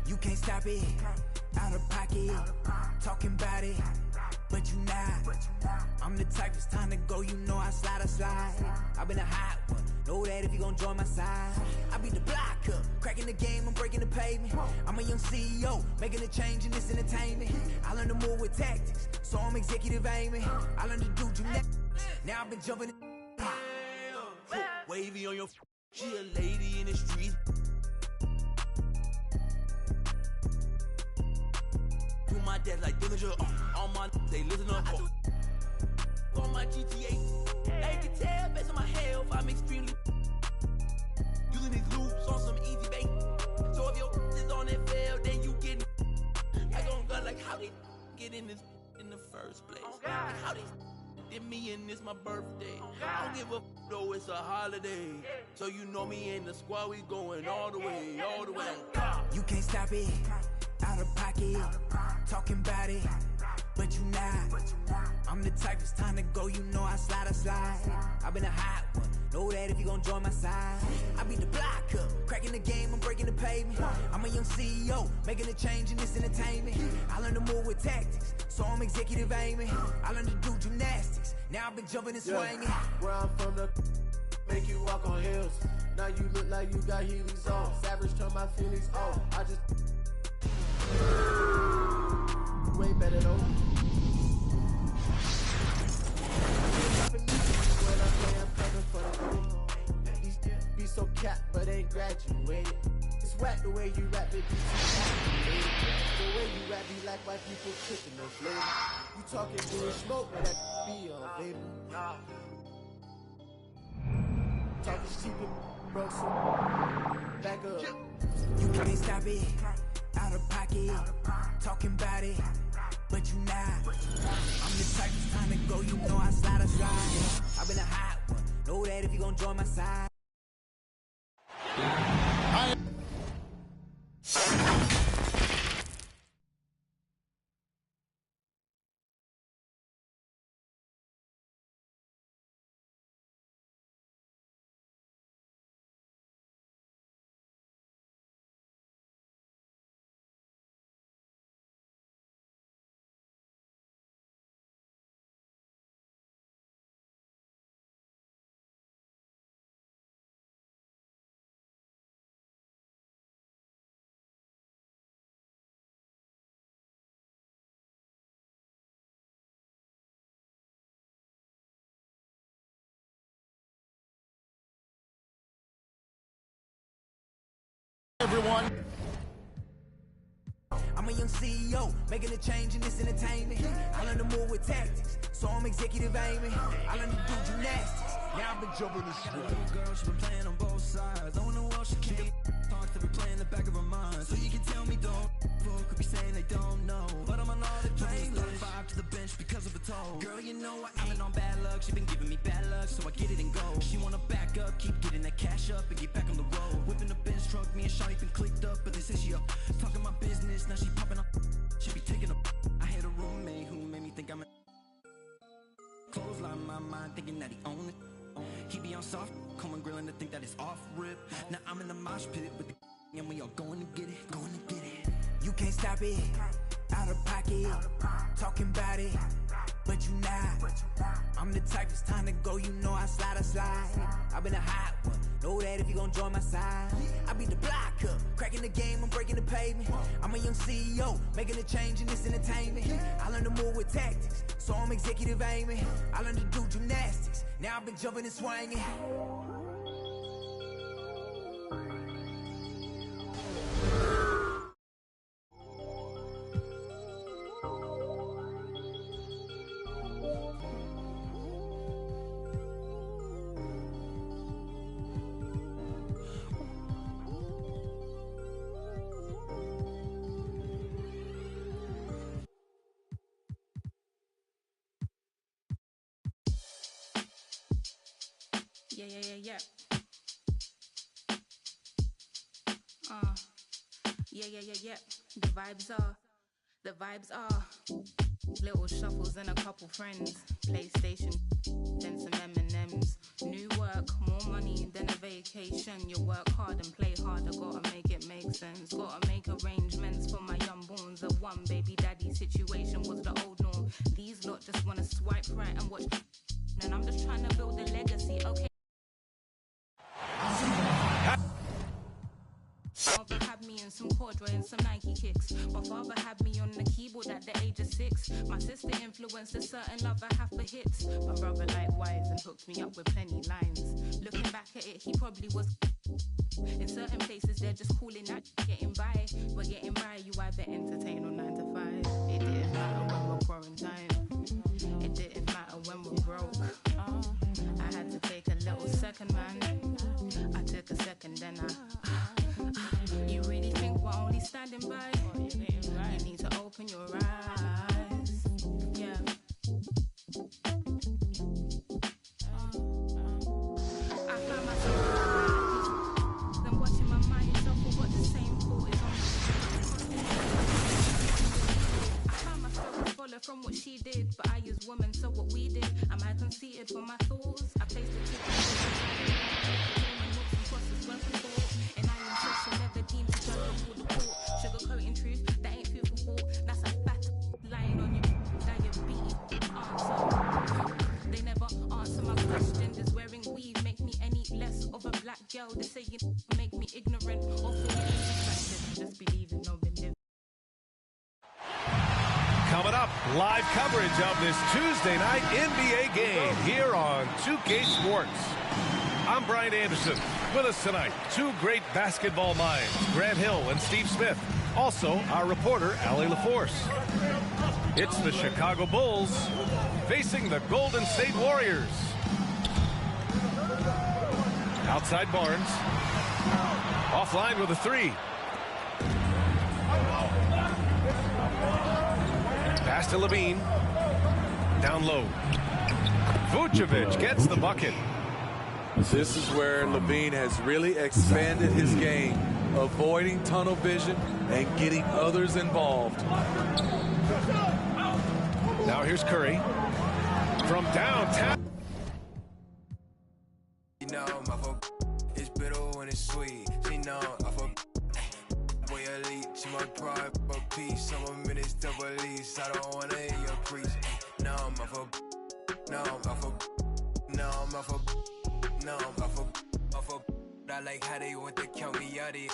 You can't stop it, out of pocket, talking about it, but you not. I'm the type, it's time to go, you know I slide. I've been a hot one, know that if you gon' join my side. I beat the block up, cracking the game, I'm breaking the pavement. I'm a young CEO, making a change in this entertainment. I learned to move with tactics, so I'm executive aiming. I learned to do gymnastics, now I've been jumping. Wavy on your she a lady in the streets. Do my dad like Dillinger, all my they listen up. On my GTA, they can tell based on my health, I'm extremely using these loops on some easy bait. So if your is on that fail, then you get I gon' go like how they get in this in the first place. Like how they did me and it's my birthday. I don't give a though it's a holiday. So you know me and the squad, we going all the way, all the way. You can't stop it, out of pocket, talking about it, but you not. I'm the type, it's time to go, you know I slide. I've been a hot one, know that if you gon' join my side. I beat the block up, cracking the game, I'm breaking the pavement. I'm a young CEO, making a change in this entertainment. I learned to move with tactics, so I'm executive aiming. I learned to do gymnastics, now I've been jumping and swinging. Where I'm from, the make you walk on hills. Now you look like you got Heelys on. Savage turn my feelings on. I just way better though. When I play, I'm coming for the goal. These be so capped, but ain't graduated. It's whack the way you rap it, the way you rap be like white people cooking no flavor. You talking good smoke, but that be on vapor. Talking cheap and broke, so back up. You can't stop it, out of pocket, talking about it, but you not. I'm the type, it's time to go, you know I slide. I've been a hot one, know that if you gon' join my side. Everyone. I'm a young CEO, making a change in this entertainment. I learned to move with tactics, so I'm executive aiming. I learned to do gymnastics, now I've been jumping the street. Got a little girl, she been playing on both sides. I wanna watch she can't talk to be playing in the back of her mind. So you can tell me don't fuck, could be saying they don't know. But I'm on all the playlist, 5 to the bench because of the toe. Girl, you know I've been on bad luck, she been giving me bad luck, so I get it and go. She wanna back up, keep getting that cash up and get back on the road. Whipping the bench truck, me and Shawty been clicked up, but they say she up talking my business, now she popping up. She be taking up. I had a roommate who made me think I'm a clothesline my mind, thinking that he own it. He be on soft, coming grilling to think that it's off rip. Now I'm in the mosh pit with the and we all going to get it, going to get it. You can't stop it, out of pocket, talking about it, but you not. I'm the type, it's time to go, you know I slide. I've been a hot one, know that if you gon' join my side. I beat the block up, cracking the game, I'm breaking the pavement. I'm a young CEO, making a change in this entertainment. I learned to move with tactics, so I'm executive aiming. I learned to do gymnastics, now I've been jumping and swinging. Yeah. Yeah. The vibes are little shuffles and a couple friends. PlayStation, then some M&M. times. New work, more money than a vacation. You work hard and play harder, gotta make it make sense. Gotta make arrangements for my young borns. A one baby daddy situation was the old norm. These lot just wanna swipe right and watch, and I'm just trying to build a legacy, okay? My father had me in some corduroy and some Nike kicks. My father had me on the keyboard at the age of 6. My sister influenced a certain love I have for hits. My brother likewise and hooked me up with plenty lines. Looking back at it, he probably was. In certain places, they're just calling out getting by. But getting by, you either entertain or 9 to 5. It didn't matter when we're quarantined. It didn't matter when we're broke. I had to take a little second, man. I took a second, then you really think we're only standing by? You need to open your eyes. Yeah. I found myself then watching my mind shuffle, but the same thought is on. I found myself to follow from what she did, but I use women, so what we did. Am I conceited for my thoughts? I placed the ticket and crosses and I am such never deemed to judge before the court. Sugarcoating truth, that ain't food for thought. That's a fat lying on you, diabetes. Answer. They never answer my question. Does wearing weave make me any less of a black girl? They say you make me ignorant or just believe in no believe. Coming up, live coverage of this Tuesday night NBA game here on 2K Sports. I'm Brian Anderson. With us tonight, two great basketball minds, Grant Hill and Steve Smith. Also, our reporter, Allie LaForce. It's the Chicago Bulls facing the Golden State Warriors. Outside Barnes. Offline with a three. Pass to Levine. Down low. Vucevic gets the bucket. This is where Levine has really expanded his game, avoiding tunnel vision and getting others involved. Now here's Curry from downtown. You know, my fuck is bitter when it's sweet. She know, I fuck boy elite. She my pride, but peace. Some minutes double lease. I don't wanna hear your preach. No, my fuck. No, my fuck. No, my fuck. No, my fuck. I like how they want to count me out it.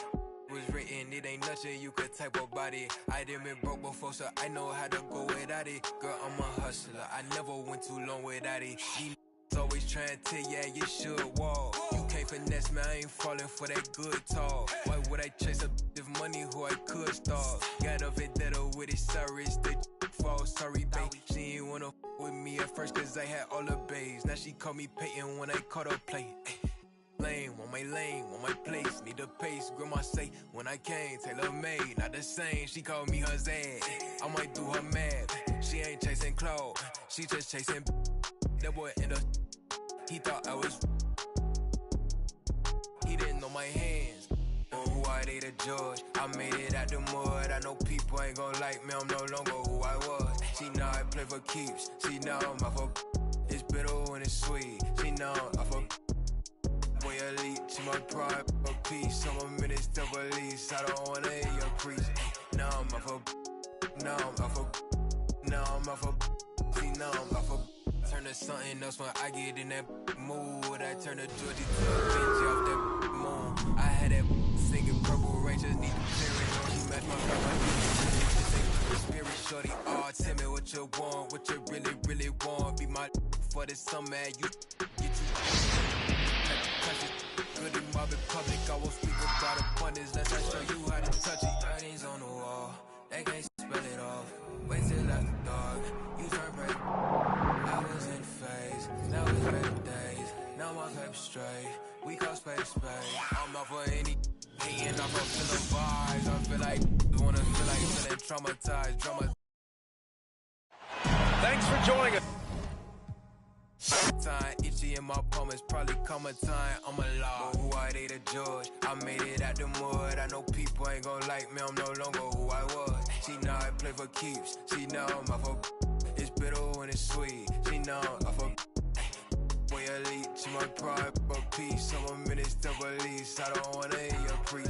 Was written, it ain't nothing you could type about it. I done been broke before, so I know how to go without it. Girl, I'm a hustler, I never went too long without it. These always trying to tell ya you should walk. You can't finesse me, I ain't falling for that good talk. Why would I chase a if money who I could start? Got a vendetta with it, sorry, it's the fall. Sorry, babe, she ain't wanna with me at first cause I had all the babes. Now she call me Peyton when I caught her playing. Lane, want my place, need a pace. Grandma say, when I came, tailor made, not the same. She called me her Zed, I might do her mad. She ain't chasing clothes, she just chasing. That boy in the, he thought I was. He didn't know my hands, or who I they the judge. I made it out the mud, I know people ain't gon' like me, I'm no longer who I was. She know I play for keeps, she know my fuck. It's bitter when it's sweet, she know I fuck. Boy elite, she my pride, a piece. Some minutes double lease. I don't wanna hear your preach. No, I'm a fuck. No, I'm a fuck. No, I'm a fuck. See, no, I'm a fuck. Turn to something else when I get in that mood. I turn to Georgie to a Benji off that moon. I had that singing Purple Rangers, need to clear it. She match my girl, spirit shorty, all tell me what you want, what you really, really want. Be my for this summer, you get you. Good in my public, I will speak about abundance. Let's show you how to touch it. Writings on the wall, they can't spell it off. Wait till after dark, you turn break. I was in phase, now it's better days. Now my paper straight, we call space. I'm out for any hating, I'm up to the vibes. I feel like, wanna feel like feeling traumatized. Thanks for joining us. Time itchy in my palm, it's probably come a time I'm alive. But who I they the judge? I made it out the mud. I know people ain't gon' like me, I'm no longer who I was. She know I play for keeps, she know my fuck. It's bitter when it's sweet, she know I fuck. boy elite. She my pride, but peace. I'm a minister police. I don't wanna hear your preach.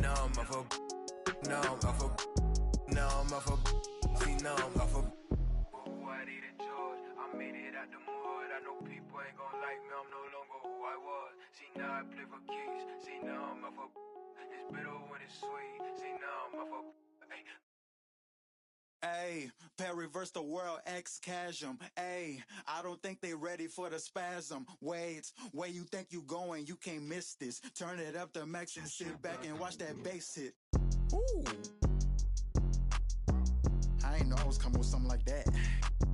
Now I'm off a. Now I'm off a. Now I'm off a. See, now I'm off a. Who I need a George. I made it out the mud. I know people ain't gon' like me. I'm no longer who I was. See, now I play for keys. See, now I'm off a. It's bitter when it's sweet. See, now I'm off a. Ayy, pair reverse the world, X-Chasm. Ayy, I don't think they ready for the spasm. Wait, where you think you going? You can't miss this. Turn it up to max and sit back and watch that bass hit. Ooh. I ain't know I was coming with something like that.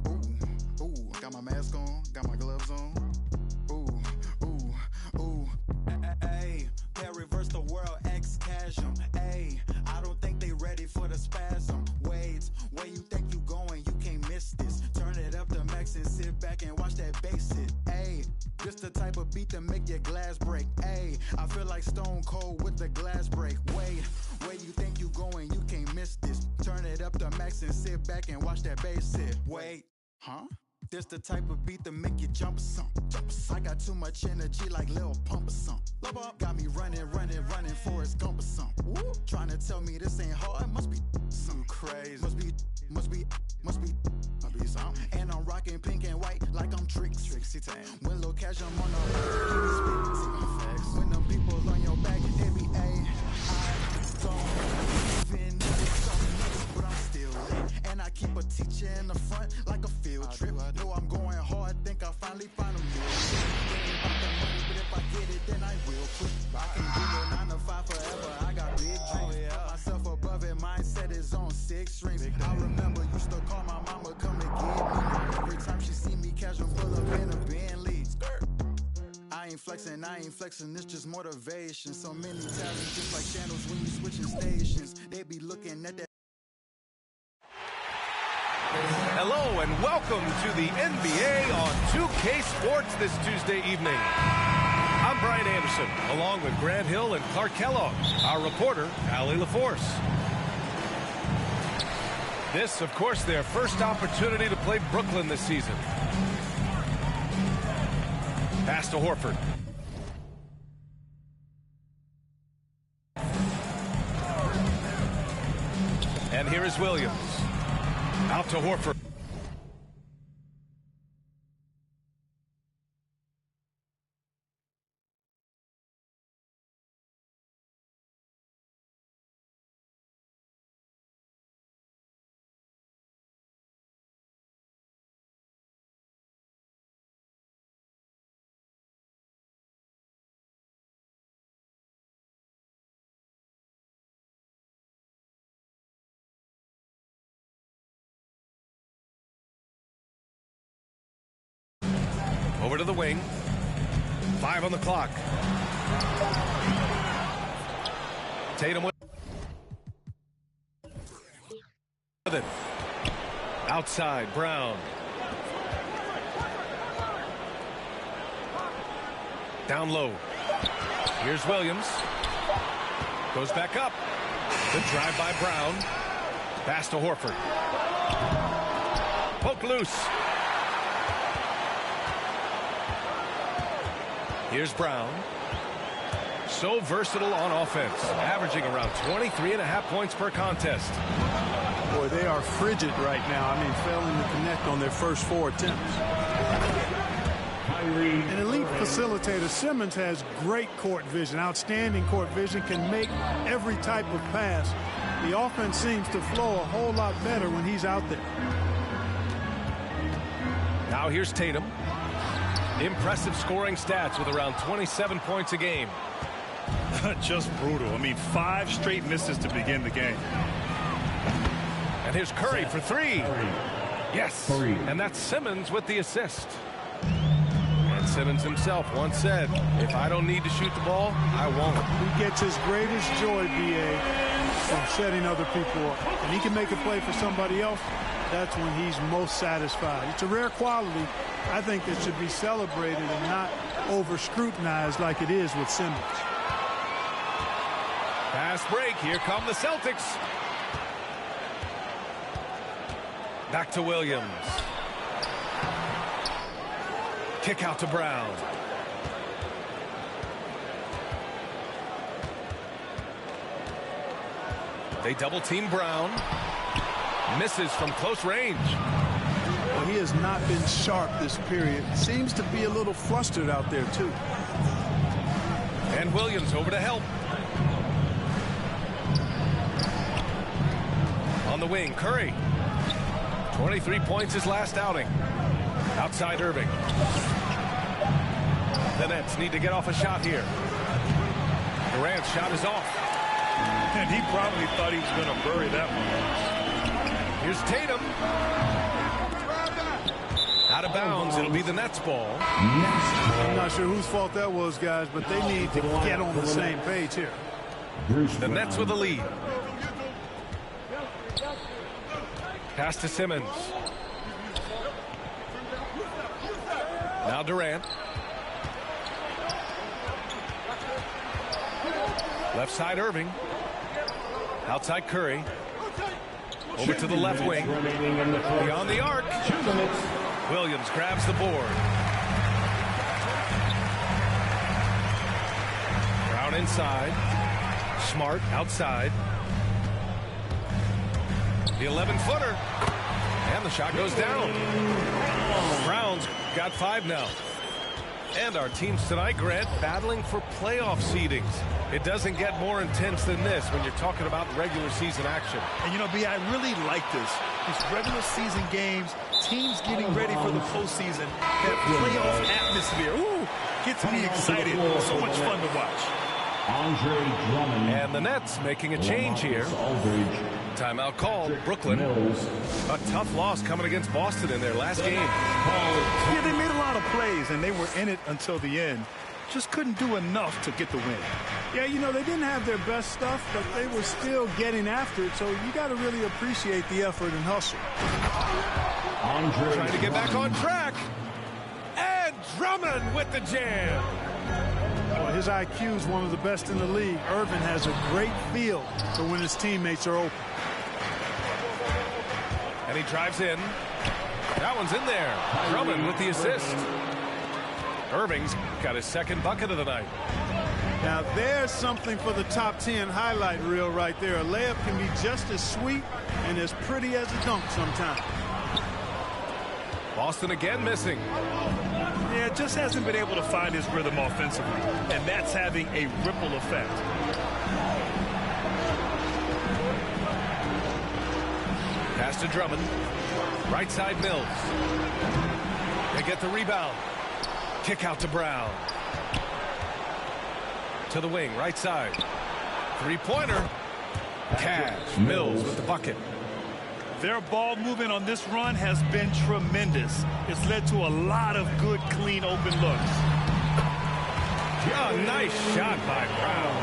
Ooh, ooh, got my mask on, got my gloves on. Ooh, ooh, ooh. Ayy, pair reverse the world, X-Chasm. Ayy, I don't think they ready for the spasm. Wait, where you think you going? You can't miss this. Turn it up to max and sit back and watch that bass hit. Ayy, this the type of beat that make your glass break. Ayy, I feel like Stone Cold with the glass break. Wait, where you think you going? You can't miss this. Turn it up to max and sit back and watch that bass hit. Wait, huh? This the type of beat that make you jump or something. I got too much energy like Lil Pump or something. Got me running, Forrest Gump or something. Trying to tell me this ain't hard, must be something crazy. Must be something. And I'm rocking pink and white like I'm Trixie Tan. When Lil Cash I'm on the when them people on your back, they be I don't even but I'm still lit. And I keep a teacher in the front like a field trip. Know I'm going hard, think I finally find a meal. Ain't about the money, but if I get it, then I will quit. I can do it 9 to 5 forever. I got big dreams. Put myself above it, mindset is on 6 strings. I remember used to call my mama, come and get me. Every time she see me, casual pull up in a Bentley. I ain't flexing, it's just motivation. So many talents, just like channels when you switching stations. They be looking at that. Hello and welcome to the NBA on 2K Sports this Tuesday evening. I'm Brian Anderson, along with Grant Hill and Clark Kellogg, our reporter, Allie LaForce. This, of course, their first opportunity to play Brooklyn this season. Pass to Horford. And here is Williams. Out to Horford. Over to the wing. 5 on the clock. Tatum with it. Outside, Brown. Down low. Here's Williams. Goes back up. Good drive by Brown. Pass to Horford. Poke loose. Here's Brown. So versatile on offense, averaging around 23.5 points per contest. Boy, they are frigid right now. I mean, failing to connect on their first 4 attempts. An elite facilitator, Simmons has great court vision, outstanding court vision, can make every type of pass. The offense seems to flow a whole lot better when he's out there. Now here's Tatum. Impressive scoring stats with around 27 points a game. Just brutal. I mean, 5 straight misses to begin the game. And here's Curry for 3. Yes. And that's Simmons with the assist. And Simmons himself once said, if I don't need to shoot the ball, I won't. He gets his greatest joy, B.A., from setting other people up. And he can make a play for somebody else. That's when he's most satisfied. It's a rare quality, I think, that should be celebrated and not over-scrutinized like it is with Simmons. Fast break. Here come the Celtics. Back to Williams. Kick out to Brown. They double team Brown. Misses from close range. Well, he has not been sharp this period. Seems to be a little flustered out there, too. And Williams over to help. On the wing, Curry. 23 points his last outing. Outside Irving. The Nets need to get off a shot here. Durant's shot is off. And he probably thought he was going to bury that one. Here's Tatum. Out of bounds. It'll be the Nets ball. I'm not sure whose fault that was, guys, but they need to get on the same page here. The Nets with the lead. Pass to Simmons. Now Durant. Left side Irving. Outside Curry. Over to the left wing. Beyond the arc. Williams grabs the board. Brown inside. Smart outside. The 11-footer. And the shot goes down. Brown's got 5 now. And our teams tonight, Grant, battling for playoff seedings. It doesn't get more intense than this when you're talking about regular season action. And, you know, B, I really like this. These regular season games, teams getting ready for the postseason, that playoff atmosphere. Ooh, gets me excited. So much fun to watch. And the Nets making a change here. Timeout called. Brooklyn. A tough loss coming against Boston in their last game. Yeah, they made a lot of plays, and they were in it until the end. Just couldn't do enough to get the win. Yeah, you know, they didn't have their best stuff, but they were still getting after it, so you got to really appreciate the effort and hustle. Trying to get back on track. And Drummond with the jam. Well, his IQ is one of the best in the league. Irvin has a great feel for when his teammates are open. And he drives in. That one's in there. Drummond with the assist. Irving's got his second bucket of the night. Now there's something for the top 10 highlight reel right there. A layup can be just as sweet and as pretty as a dunk sometimes. Boston again missing. Yeah, just hasn't been able to find his rhythm offensively, and that's having a ripple effect. Pass to Drummond. Right side Mills. They get the rebound. Kick out to Brown. To the wing, right side. Three-pointer. Cash. Mills with the bucket. Their ball movement on this run has been tremendous. It's led to a lot of good, clean, open looks. Oh, nice shot by Brown.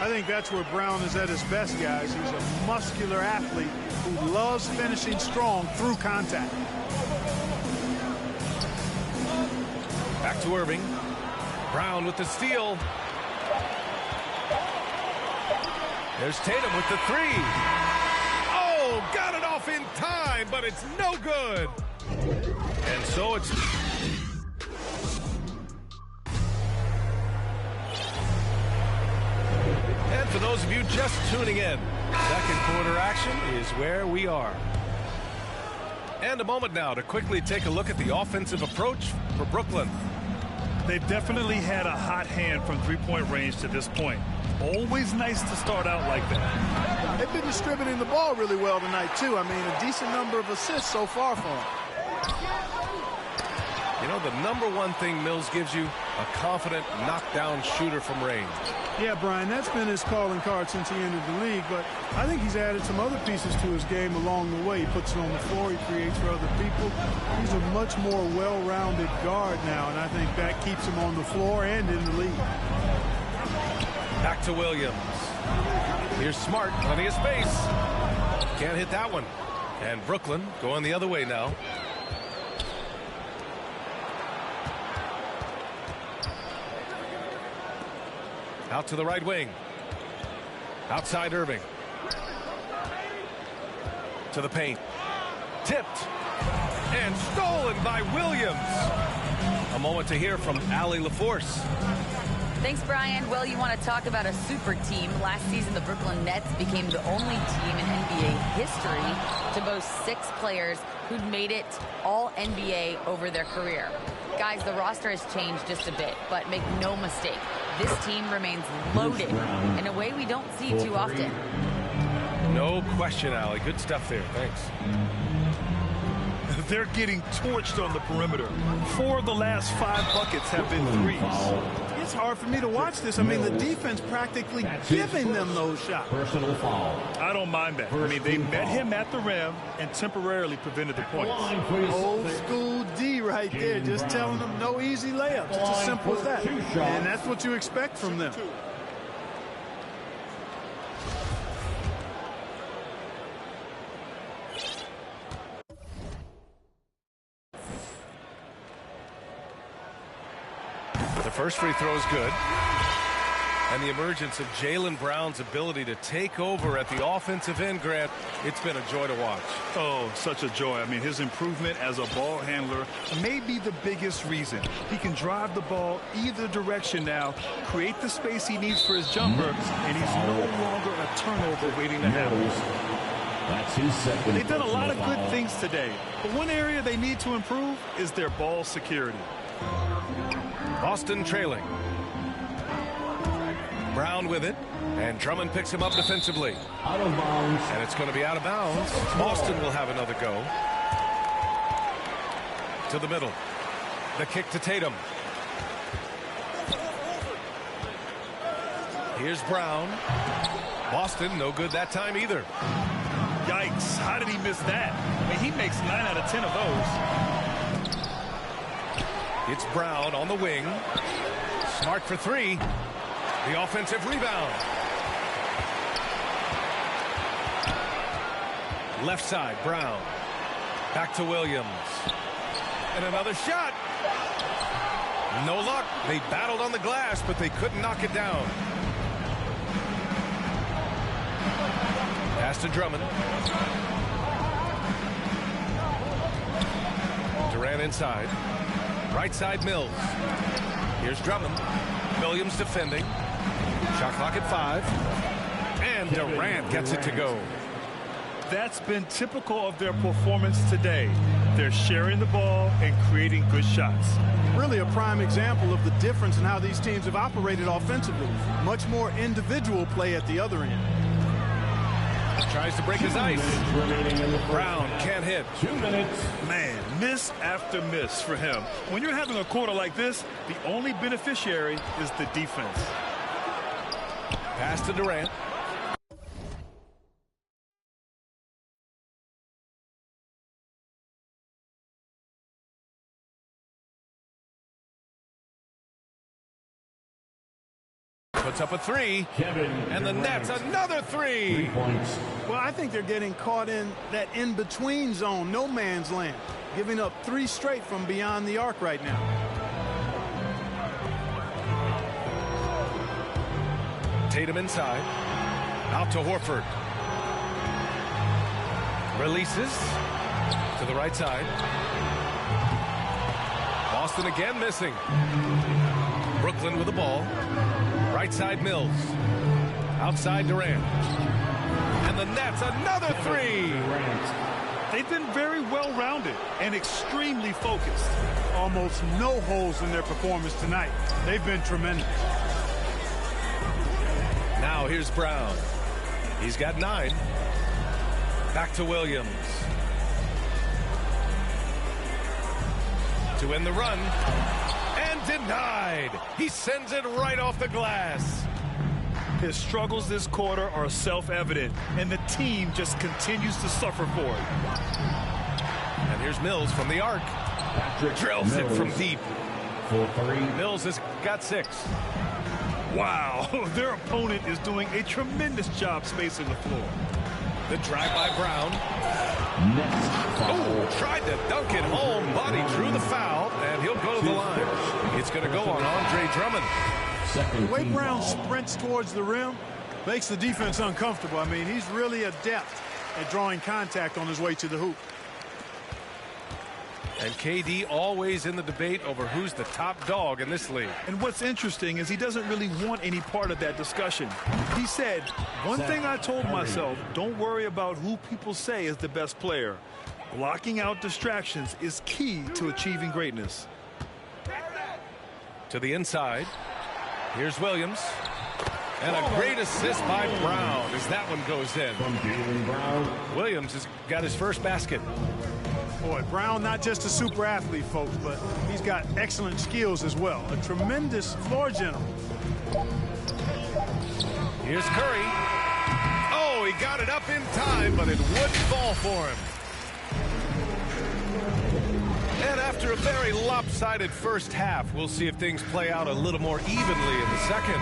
I think that's where Brown is at his best, guys. He's a muscular athlete who loves finishing strong through contact. Back to Irving. Brown with the steal. There's Tatum with the 3. Oh, got it off in time, but it's no good. And so it's... And for those of you just tuning in, second quarter action is where we are. And a moment now to quickly take a look at the offensive approach for Brooklyn. They've definitely had a hot hand from three-point range to this point. Always nice to start out like that. They've been distributing the ball really well tonight, too. I mean, a decent number of assists so far for them. You know, the number one thing Mills gives you, a confident knockdown shooter from range. Yeah, Brian, that's been his calling card since he entered the league, but I think he's added some other pieces to his game along the way. He puts it on the floor, he creates for other people. He's a much more well-rounded guard now, and I think that keeps him on the floor and in the league. Back to Williams. Here's Smart, plenty of space. Can't hit that one. And Brooklyn going the other way now. Out to the right wing. Outside Irving. To the paint. Tipped. And stolen by Williams. A moment to hear from Allie LaForce. Thanks, Brian. Well, you want to talk about a super team. Last season, the Brooklyn Nets became the only team in NBA history to boast 6 players who'd made it all NBA over their career. Guys, the roster has changed just a bit, but make no mistake, this team remains loaded in a way we don't see too often. No question, Allie. Good stuff there. Thanks. They're getting torched on the perimeter. 4 of the last 5 buckets have been threes. It's hard for me to watch this. I mean, the defense practically giving them those shots. Personal foul. I don't mind that. I mean, they met him at the rim and temporarily prevented the points. Old school D right there, just telling them no easy layups. It's as simple as that. And that's what you expect from them. The first free throw is good. And the emergence of Jaylen Brown's ability to take over at the offensive end, Grant, it's been a joy to watch. Oh, such a joy. I mean, his improvement as a ball handler may be the biggest reason. He can drive the ball either direction now, create the space he needs for his jumper, and he's no longer a turnover waiting to happen. That's his second. They've done a lot of good things today, but one area they need to improve is their ball security. Boston trailing. Brown with it, and Drummond picks him up defensively. Out of bounds. And it's going to be out of bounds. Boston will have another go. To the middle. The kick to Tatum. Here's Brown. Boston, no good that time either. Yikes, how did he miss that? I mean, he makes 9 out of 10 of those. It's Brown on the wing. Smart for 3. The offensive rebound. Left side, Brown. Back to Williams. And another shot. No luck. They battled on the glass, but they couldn't knock it down. Pass to Drummond. Durant inside. Right side, Mills. Here's Drummond. Williams defending. Shot clock at 5. And Durant gets it to go. That's been typical of their performance today. They're sharing the ball and creating good shots. Really a prime example of the difference in how these teams have operated offensively. Much more individual play at the other end. Tries to break his ice. Brown can't hit. 2 minutes. Man, miss after miss for him. When you're having a quarter like this, the only beneficiary is the defense. Pass to Durant. Puts up a 3. And the Nets another 3. 3 points. Well, I think they're getting caught in that in-between zone, no man's land, giving up 3 straight from beyond the arc right now. Tatum inside. Out to Horford. Releases to the right side. Boston again missing. Brooklyn with the ball. Right side, Mills. Outside, Durant. And the Nets, another 3. They've been very well-rounded and extremely focused. Almost no holes in their performance tonight. They've been tremendous. Now here's Brown. He's got 9. Back to Williams. To end the run. And denied. He sends it right off the glass. His struggles this quarter are self-evident, and the team just continues to suffer for it. And here's Mills from the arc. Drills it from deep. For 3. Mills has got 6. Wow, their opponent is doing a tremendous job spacing the floor. The drive by Brown. Next foul. Oh, tried to dunk it home, but he drew the foul, and he'll go to the line. It's going to go on Andre Drummond. The way Brown sprints towards the rim makes the defense uncomfortable. I mean, he's really adept at drawing contact on his way to the hoop. And KD always in the debate over who's the top dog in this league. And what's interesting is he doesn't really want any part of that discussion. He said, one thing I told myself, don't worry about who people say is the best player. Blocking out distractions is key to achieving greatness. To the inside. Here's Williams. And a great assist by Brown as that one goes in. Williams has got his first basket. Boy, Brown not just a super athlete, folks, but he's got excellent skills as well. A tremendous floor general. Here's Curry. Oh, he got it up in time, but it wouldn't fall for him. And after a very lopsided first half, we'll see if things play out a little more evenly in the second.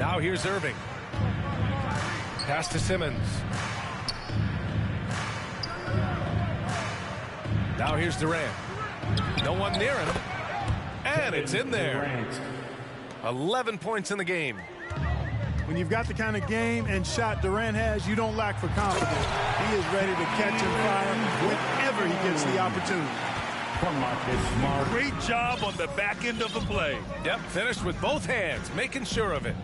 Now here's Irving. Pass to Simmons. Now here's Durant. No one near him. And it's in there. 11 points in the game. When you've got the kind of game and shot Durant has, you don't lack for confidence. He is ready to catch and fire whenever he gets the opportunity. Great job on the back end of the play. Yep, finished with both hands, making sure of it.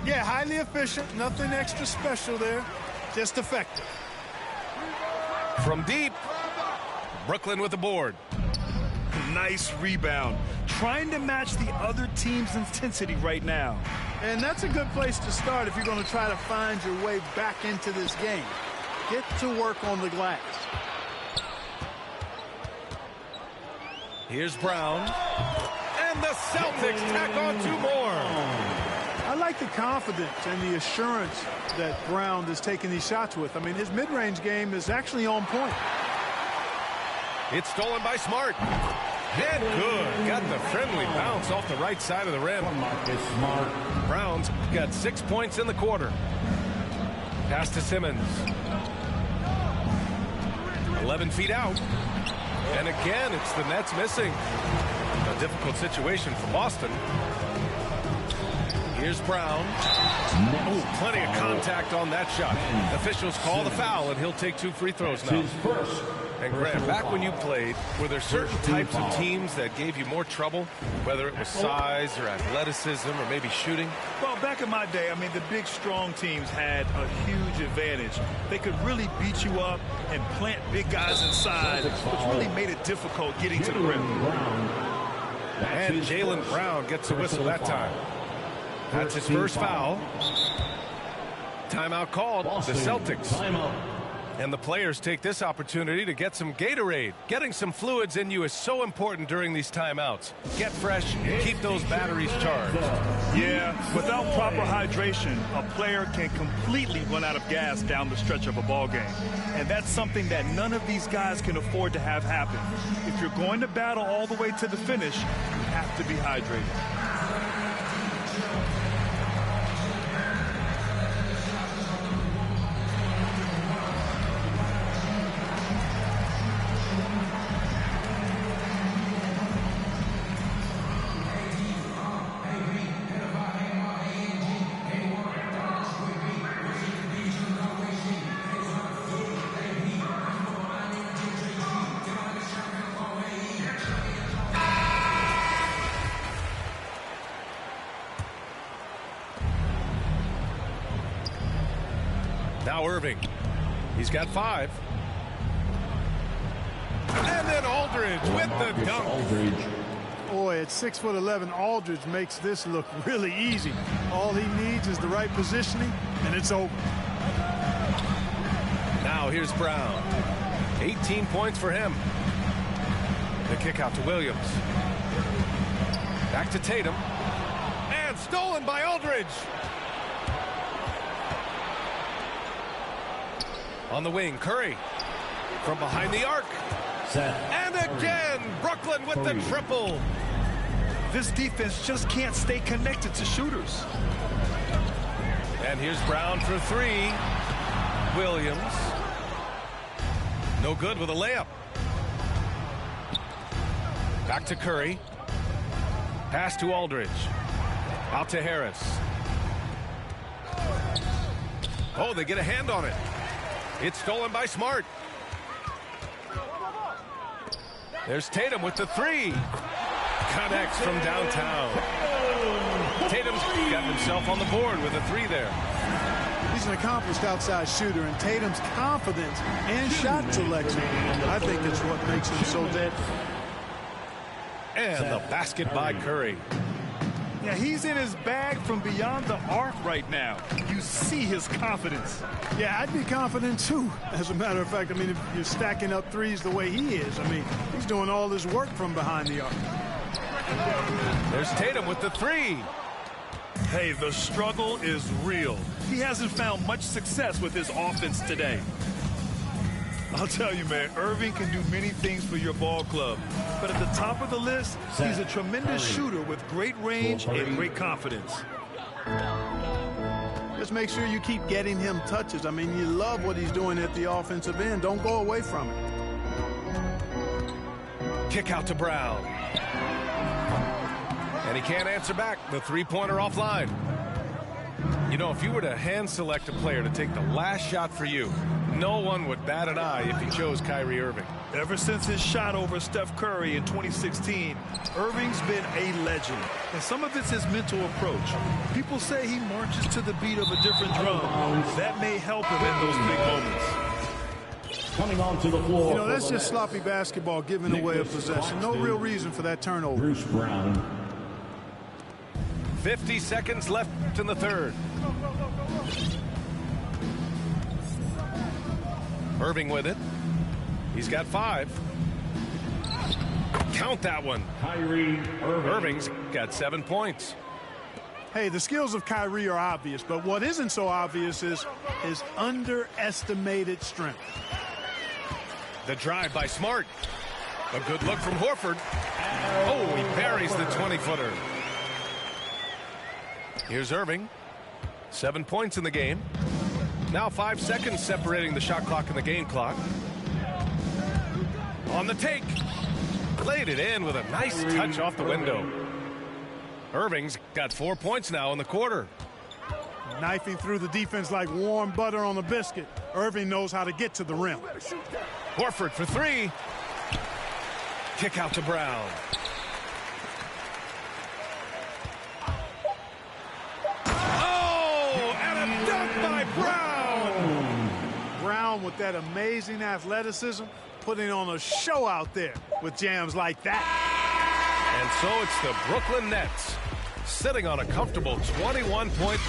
Yeah, highly efficient, nothing extra special there, just effective. From deep, Brooklyn with the board. Nice rebound. Trying to match the other team's intensity right now. And that's a good place to start if you're going to try to find your way back into this game. Get to work on the glass. Here's Brown. And the Celtics tack on 2 more. I like the confidence and the assurance that Brown is taking these shots with. I mean, his mid-range game is actually on point. It's stolen by Smart. And good. Got the friendly bounce off the right side of the rim. Brown's got 6 points in the quarter. Pass to Simmons. 11 feet out. And again, it's the Nets missing. A difficult situation for Boston. Here's Brown. Oh, plenty of contact on that shot. Officials call the foul, and he'll take 2 free throws now. And Grant, back when you played, were there certain types of teams that gave you more trouble, whether it was size or athleticism or maybe shooting? Well, back in my day, I mean, the big, strong teams had a huge advantage. They could really beat you up and plant big guys inside, which really made it difficult getting to the rim. And Jaylen Brown gets a whistle that time. That's his first foul. Timeout called. The Celtics. And the players take this opportunity to get some Gatorade. Getting some fluids in you is so important during these timeouts. Get fresh, keep those batteries charged. Yeah, without proper hydration, a player can completely run out of gas down the stretch of a ball game. And that's something that none of these guys can afford to have happen. If you're going to battle all the way to the finish, you have to be hydrated. Now Irving. He's got 5. And then Aldridge with the dunk. Boy, at 6'11", Aldridge makes this look really easy. All he needs is the right positioning, and it's over. Now here's Brown. 18 points for him. The kick out to Williams. Back to Tatum. And stolen by Aldridge. On the wing, Curry from behind the arc. And again, Brooklyn with the triple. This defense just can't stay connected to shooters. And here's Brown for 3. Williams. No good with a layup. Back to Curry. Pass to Aldridge. Out to Harris. Oh, they get a hand on it. It's stolen by Smart. There's Tatum with the three. Connects from downtown. Tatum's got himself on the board with a three there. He's an accomplished outside shooter, and Tatum's confidence and shot selection, I think, is what makes him so deadly. And the basket by Curry. Yeah, he's in his bag from beyond the arc right now. You see his confidence. Yeah, I'd be confident too. As a matter of fact, I mean, if you're stacking up threes the way he is, I mean, he's doing all his work from behind the arc. There's Tatum with the three. Hey, the struggle is real. He hasn't found much success with his offense today. I'll tell you, man, Irving can do many things for your ball club. But at the top of the list, he's a tremendous shooter with great range and great confidence. Just make sure you keep getting him touches. I mean, you love what he's doing at the offensive end. Don't go away from it. Kick out to Brown. And he can't answer back. The three-pointer offline. You know, if you were to hand select a player to take the last shot for you, no one would bat an eye if he chose Kyrie Irving. Ever since his shot over Steph Curry in 2016, Irving's been a legend. And some of it's his mental approach. People say he marches to the beat of a different drum. That may help him in those big moments. Coming onto the floor. You know, that's just sloppy basketball, giving away a possession. No real reason for that turnover. Bruce Brown. 50 seconds left in the third. Irving with it. He's got 5. Count that one. Kyrie Irving. Irving's got 7 points. Hey, the skills of Kyrie are obvious, but what isn't so obvious is his underestimated strength. The drive by Smart. A good look from Horford. Oh, he buries the 20-footer. Here's Irving. 7 points in the game. Now 5 seconds separating the shot clock and the game clock. On the take. Laid it in with a nice touch off the window. Irving's got 4 points now in the quarter. Knifing through the defense like warm butter on a biscuit. Irving knows how to get to the rim. Horford for 3. Kick out to Brown. Oh, and a dunk by Brown. Brown with that amazing athleticism, putting on a show out there with jams like that. And so it's the Brooklyn Nets sitting on a comfortable 21-point.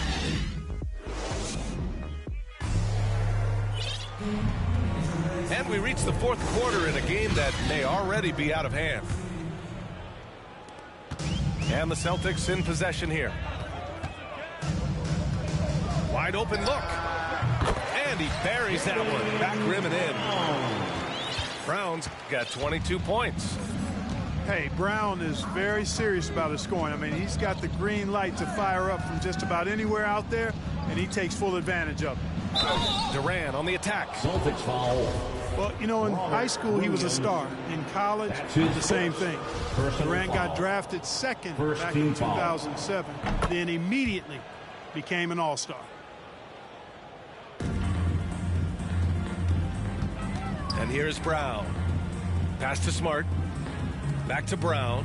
And we reach the fourth quarter in a game that may already be out of hand. And the Celtics in possession here. Wide open look. And he buries that one. Back rim and in. Brown's got 22 points. Hey, Brown is very serious about his scoring. I mean, he's got the green light to fire up from just about anywhere out there, and he takes full advantage of it. Durant on the attack. Celtics foul. Well, you know, in high school, he was a star. In college, the same thing. Durant got drafted second back in 2007, then immediately became an all-star. And here's Brown. Pass to Smart. Back to Brown.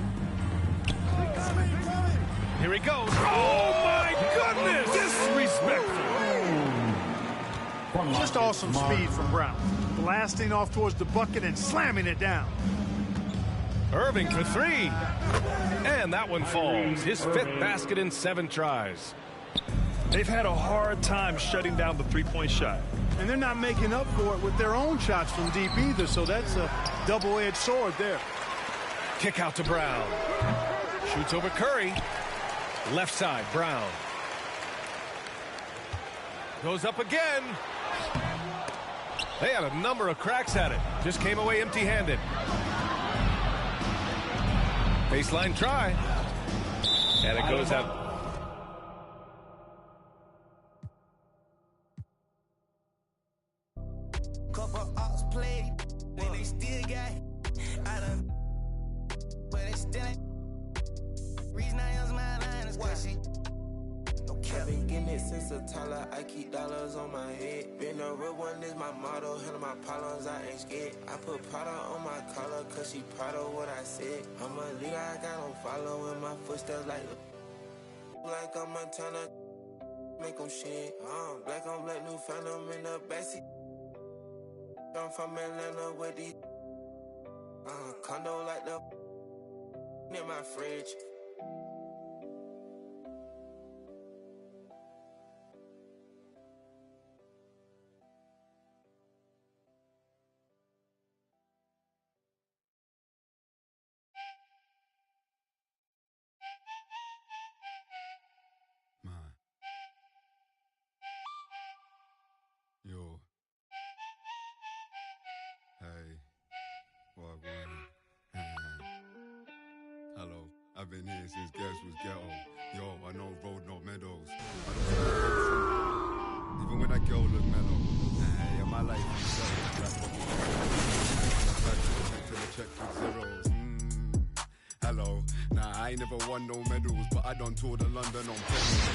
Here he goes. Oh, my goodness! Disrespectful. Just awesome speed from Brown. Blasting off towards the bucket and slamming it down. Irving for 3. And that one falls. His 5th basket in 7 tries. They've had a hard time shutting down the three-point shot. And they're not making up for it with their own shots from deep either, so that's a double-edged sword there. Kick out to Brown. Shoots over Curry. Left side, Brown. Goes up again. They had a number of cracks at it. Just came away empty-handed. Baseline try. And it goes out. Couple ops played, they still got out of, but they still ain't. Reason I use my line is cause she don't care. I've been getting it since a toddler. I keep dollars on my head. Been a real one is my motto. Handle my problems, I ain't scared. I put Prada on my collar, cause she proud of what I said. I'm a leader, I got on following my footsteps like I'm Montana. Make them shit. Black on black, new phantom in the backseat. I'm from Atlanta with these condo like the in my fridge. Yo. Hey. Wagwan. Hello. I've been here since Guess was ghetto. Yo, I know road, no meadows. I don't even when that girl look mellow. Yeah, my life is till the check with zeros. Hello. Nah, I ain't never won no medals, but I done tour to London on pedals.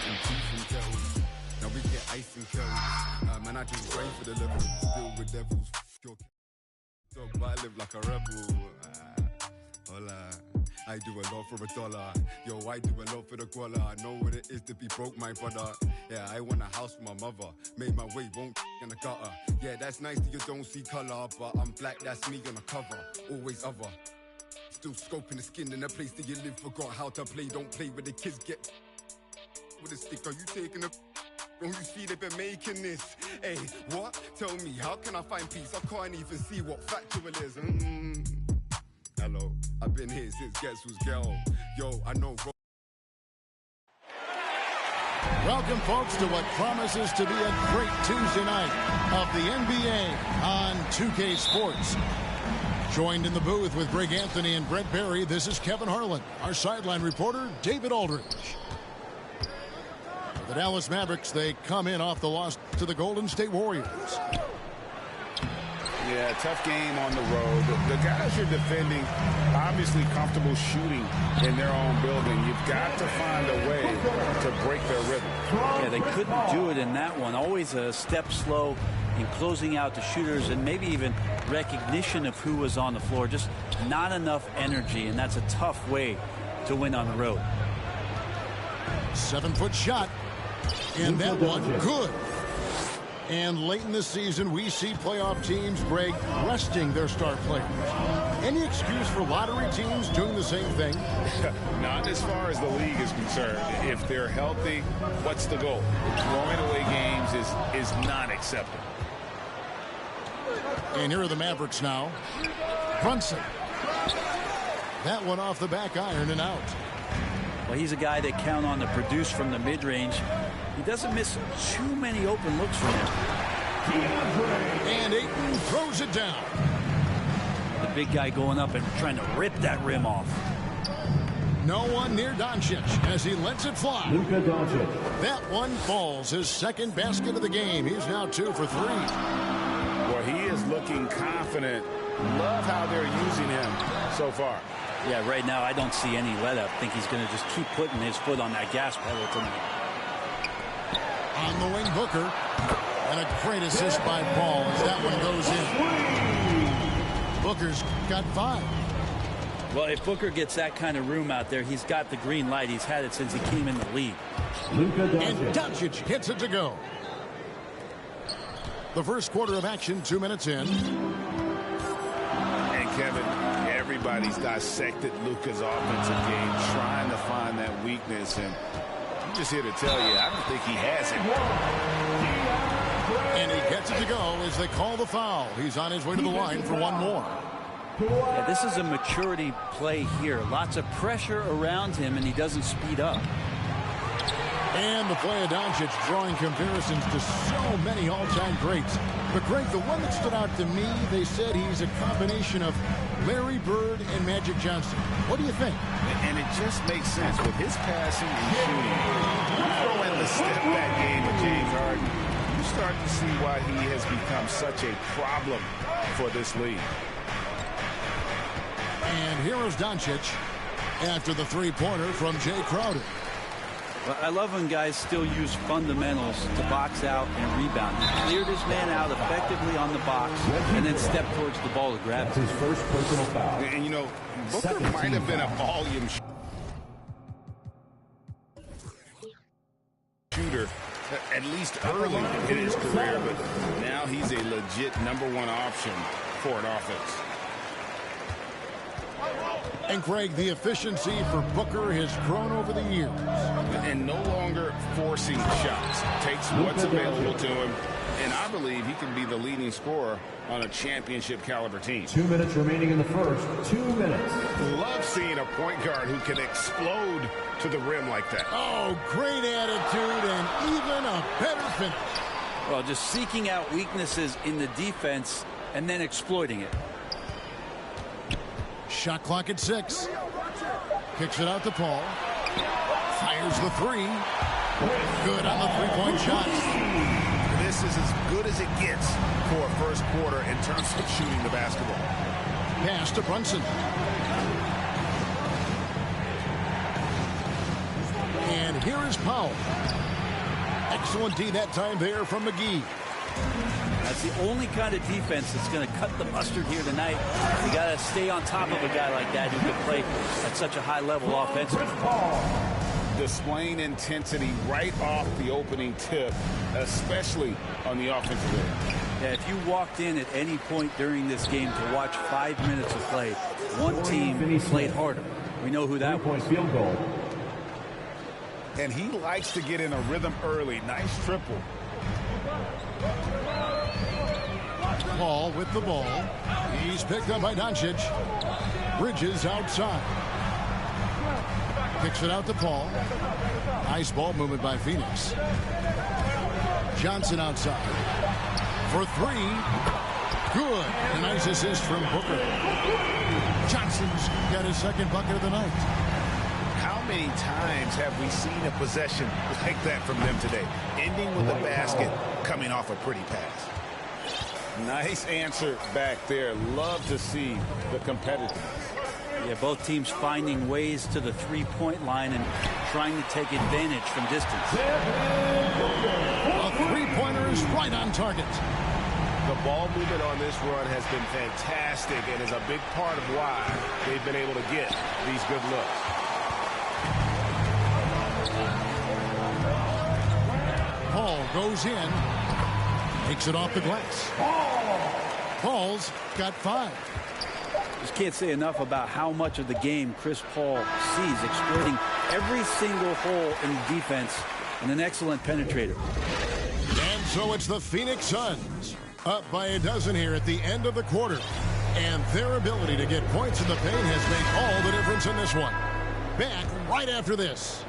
And teeth and kettles. Now we get ice and kills. Man, I just grind for the level. Deal with devils. So, but I live like a rebel. Hola. I do a lot for $1. Yo, I do a lot for the guala. I know what it is to be broke, my brother. Yeah, I want a house for my mother. Made my way, won't in the gutter. Yeah, that's nice that you don't see color, but I'm black, that's me on the cover. Always other. Still scoping the skin in a place that you live. Forgot how to play, don't play where the kids get with a stick. Are you taking a... Don't you see they've been making this? Hey, what? Tell me, how can I find peace? I can't even see what factual is. Hello, I've been here since Guess was ghetto. Yo, I know. Welcome, folks, to what promises to be a great Tuesday night of the NBA on 2K Sports. Joined in the booth with Greg Anthony and Brett Barry, this is Kevin Harlan. Our sideline reporter, David Aldridge. The Dallas Mavericks, they come in off the loss to the Golden State Warriors. Yeah, tough game on the road. The guys you're defending, obviously comfortable shooting in their own building. You've got to find a way to break their rhythm. Yeah, they couldn't do it in that one. Always a step slow in closing out the shooters and maybe even recognition of who was on the floor. Just not enough energy, and that's a tough way to win on the road. 7-foot shot. And that one, good. And late in the season, we see playoff teams, Greg, resting their star players. Any excuse for lottery teams doing the same thing? Not as far as the league is concerned. If they're healthy, what's the goal? Throwing away games is not acceptable. And here are the Mavericks now. Brunson. That one off the back iron and out. Well, he's a guy they count on to produce from the mid-range. He doesn't miss too many open looks from him. And Ayton throws it down. The big guy going up and trying to rip that rim off. No one near Doncic as he lets it fly. Luka Doncic. That one falls, his second basket of the game. He's now 2 for 3. Well, he is looking confident. Love how they're using him so far. Yeah, right now I don't see any let up. I think he's going to just keep putting his foot on that gas pedal tonight. On the wing, Booker. And a great assist by Paul as that one goes in. Booker's got 5. Well, if Booker gets that kind of room out there, he's got the green light. He's had it since he came in the league. And Doncic hits it to go. The first quarter of action, 2 minutes in. And Kevin, everybody's dissected Luka's offensive game, trying to find that weakness. And I'm just here to tell you, I don't think he has it. And he gets it to go as they call the foul. He's on his way to the line for one more. Yeah, this is a maturity play here. Lots of pressure around him, and he doesn't speed up. And the play of Doncic drawing comparisons to so many all-time greats. But, Greg, the one that stood out to me, they said he's a combination of Larry Bird and Magic Johnson. What do you think? And it just makes sense with his passing and shooting. You throw in the step-back game of James Harden, you start to see why he has become such a problem for this league. And here is Doncic after the three-pointer from Jay Crowder. Well, I love when guys still use fundamentals to box out and rebound. He cleared his man out effectively on the box and then stepped towards the ball to grab it. His first personal foul. And, you know, Booker might have been a volume shooter, at least early in his career, but now he's a legit #1 option for an offense. And Greg, the efficiency for Booker has grown over the years. And no longer forcing shots. Takes what's available to him. And I believe he can be the leading scorer on a championship caliber team. 2 minutes remaining in the first. 2 minutes. Love seeing a point guard who can explode to the rim like that. Oh, great attitude and even a better finish. Well, just seeking out weaknesses in the defense and then exploiting it. Shot clock at 6. Kicks it out to Paul. Fires the 3. Good on the three-point shot. This is as good as it gets for a first quarter in terms of shooting the basketball. Pass to Brunson. And here is Powell. Excellent D that time there from McGee. That's the only kind of defense that's going to cut the mustard here tonight. You got to stay on top of a guy like that who can play at such a high level offensively. Displaying intensity right off the opening tip, especially on the offensive end. Yeah, if you walked in at any point during this game to watch 5 minutes of play, one team played harder. We know who that was. Field goal. And he likes to get in a rhythm early. Nice triple. Paul with the ball. He's picked up by Doncic. Bridges outside. Kicks it out to Paul. Nice ball movement by Phoenix. Johnson outside. For 3. Good. A nice assist from Booker. Johnson's got his second bucket of the night. How many times have we seen a possession like that from them today? Ending with a basket, coming off a pretty pass. Nice answer back there. Love to see the competitiveness. Yeah, both teams finding ways to the three-point line and trying to take advantage from distance. A three-pointer is right on target. The ball movement on this run has been fantastic and is a big part of why they've been able to get these good looks. Paul goes in. Takes it off the glass. Paul's got 5. Just can't say enough about how much of the game Chris Paul sees, exploiting every single hole in defense, and an excellent penetrator. And so it's the Phoenix Suns up by a dozen here at the end of the quarter. And their ability to get points in the paint has made all the difference in this one. Back right after this.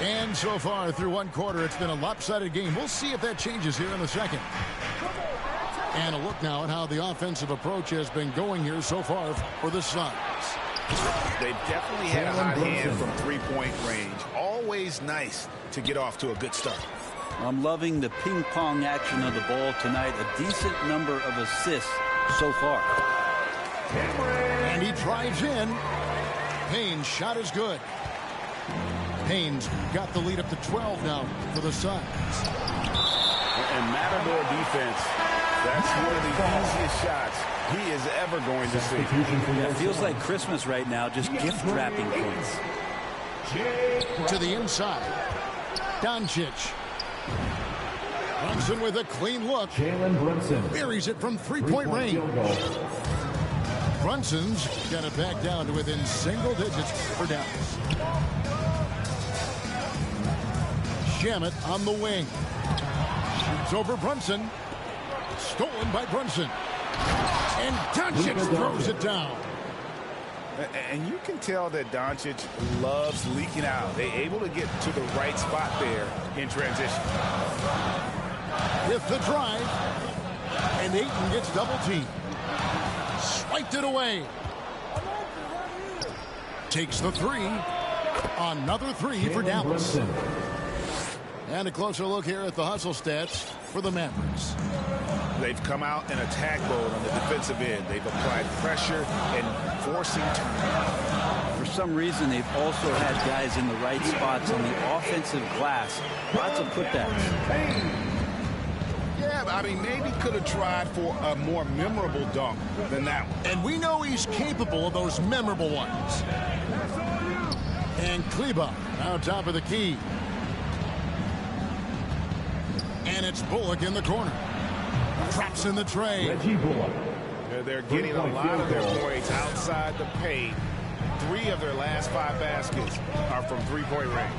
And so far through one quarter, it's been a lopsided game. We'll see if that changes here in the second. And a look now at how the offensive approach has been going here so far for the Suns. They've definitely had a hot hand from three-point range. Always nice to get off to a good start. I'm loving the ping-pong action of the ball tonight. A decent number of assists so far. And he drives in. Payne's shot is good. Payne's got the lead up to 12 now for the Suns. And Matador defense, that's one of the easiest shots he is ever going to see. It feels like Christmas right now, just gift wrapping points. To the inside. Doncic. Brunson with a clean look. Jalen Brunson buries it from three-point range. Brunson's got it back down to within single digits for Dallas. Shamet on the wing. Shoots over Brunson. Stolen by Brunson. And Doncic throws it down. And you can tell that Doncic loves leaking out. They're able to get to the right spot there in transition. With the drive. And Ayton gets double teamed. Swiped it away. Takes the 3. Another 3 for Dallas. And a closer look here at the hustle stats for the Mavericks. They've come out in attack mode on the defensive end. They've applied pressure and forcing turnovers. For some reason, they've also had guys in the right spots on the offensive glass. Lots of putbacks. Yeah, I mean, maybe could have tried for a more memorable dunk than that one. And we know he's capable of those memorable ones. And Kleba now top of the key. And it's Bullock in the corner. Traps in the tray. Reggie Bullock. They're getting a lot of their points outside the paint. 3 of their last 5 baskets are from three-point range.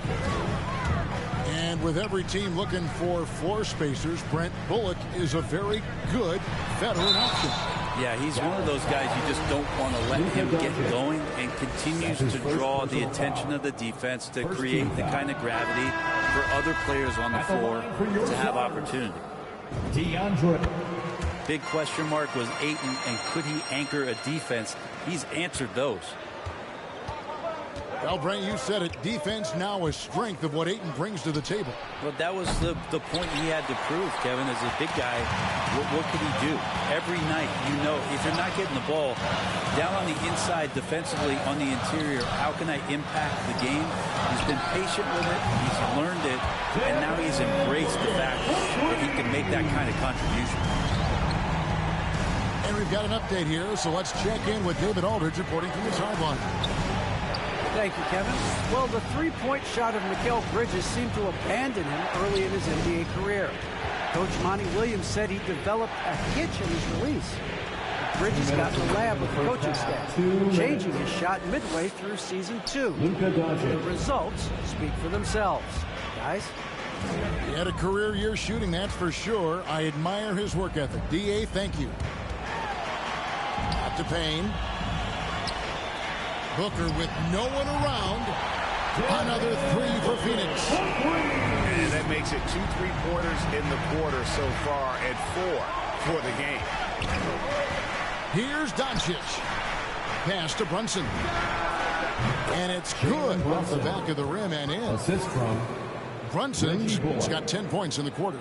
And with every team looking for floor spacers, Brent, Bullock is a very good veteran option. Yeah, he's one of those guys you just don't want to let him get going, and continues to draw the attention of the defense to create the kind of gravity for other players on the floor to have opportunity. DeAndre. Big question mark was Ayton, and could he anchor a defense? He's answered those. Well, Brent, you said it. Defense now a strength of what Ayton brings to the table. Well, that was the point he had to prove, Kevin. As a big guy, what could he do? Every night, you know, if you're not getting the ball down on the inside defensively on the interior, how can I impact the game? He's been patient with it. He's learned it. And now he's embraced the fact that he can make that kind of contribution. And we've got an update here, so let's check in with David Aldridge reporting from the sideline. Thank you, Kevin. Well, the three-point shot of Mikal Bridges seemed to abandon him early in his NBA career. Coach Monty Williams said he developed a hitch in his release. Bridges got in the lab with the coaching staff, changing his shot midway through season 2. The results speak for themselves. Guys? He had a career year shooting, that's for sure. I admire his work ethic. D.A., thank you. Up to Payne. Booker with no one around. Another 3 for Phoenix. And that makes it 2 3-pointers in the quarter so far at 4 for the game. Here's Doncic. Pass to Brunson. And it's good off the back of the rim and in. Assist from Brunson's got 10 points in the quarter.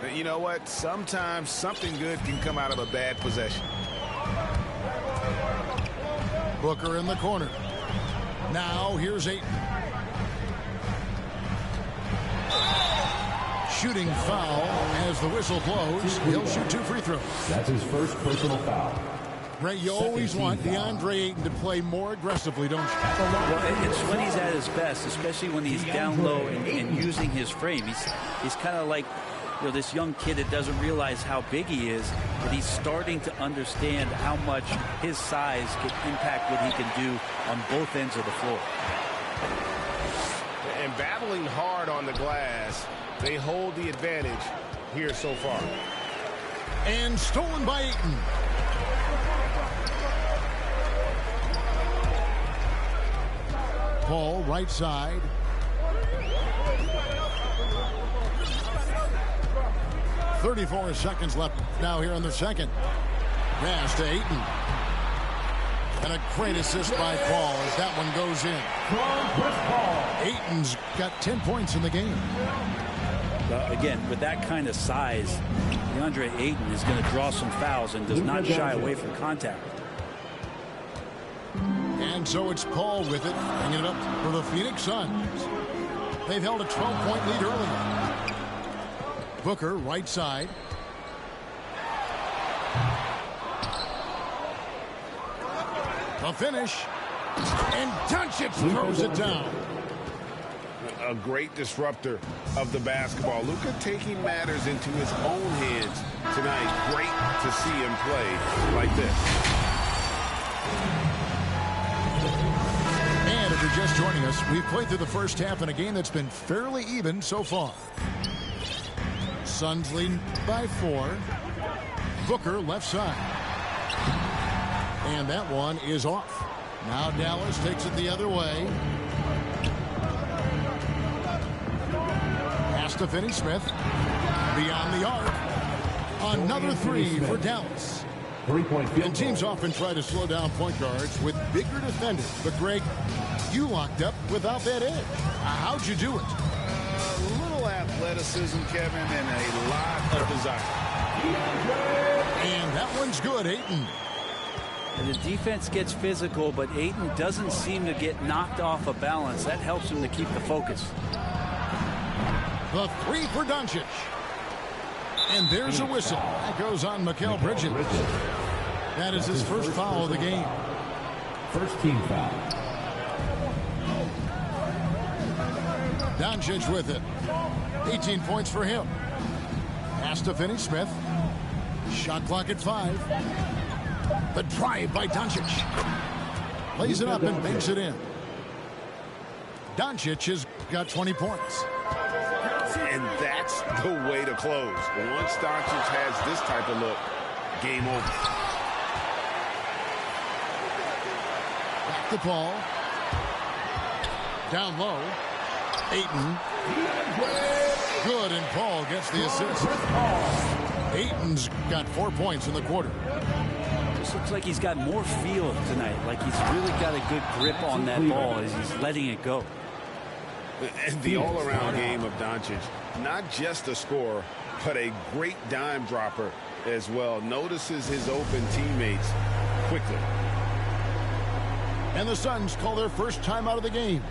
But you know what? Sometimes something good can come out of a bad possession. Booker in the corner. Now here's Ayton. Shooting foul as the whistle blows. He'll shoot 2 free throws. That's his first personal foul. Ray, you always want DeAndre Ayton to play more aggressively, don't you? Well, it's when he's at his best, especially when he's down low and using his frame. He's kind of like, you know, this young kid that doesn't realize how big he is, but he's starting to understand how much his size can impact what he can do on both ends of the floor. And battling hard on the glass, they hold the advantage here so far. And stolen by Ayton. Paul, right side. .34 seconds left now here in the second. Pass to Ayton. And a great assist by Paul as that one goes in. Ayton's got 10 points in the game. Again, with that kind of size, DeAndre Ayton is going to draw some fouls and does not shy away from contact. And so it's Paul with it, bringing it up for the Phoenix Suns. They've held a 12-point lead earlier. Booker, right side. The finish. And Doncic throws it down. A great disruptor of the basketball. Luka taking matters into his own hands tonight. Great to see him play like this. And if you're just joining us, we've played through the first half in a game that's been fairly even so far. Suns lead by 4. Booker left side. And that one is off. Now Dallas takes it the other way. Pass to Finney-Smith. Beyond the arc. Another 3 for Dallas. And teams often try to slow down point guards with bigger defenders. But Greg, you locked up without that edge. How'd you do it? A little athleticism, Kevin, and a lot of desire. And that one's good, Ayton. And the defense gets physical, but Ayton doesn't seem to get knocked off of balance. That helps him to keep the focus. The three for Doncic. And there's a whistle. That goes on Mikal Bridges. That is his first foul of the game. First team foul. Doncic with it. 18 points for him. Pass to Finney-Smith. Shot clock at 5. The drive by Doncic. Lays it up and banks it in. Doncic has got 20 points. And that's the way to close. Once Doncic has this type of look, game over. Back to Paul. Down low. Ayton. Good, and Paul gets the assist. Ayton's got 4 points in the quarter. This looks like he's got more feel tonight. Like he's really got a good grip on that ball as he's letting it go. And the all-around game of Doncic, not just a scorer, but a great dime dropper as well. Notices his open teammates quickly. And the Suns call their first time out of the game.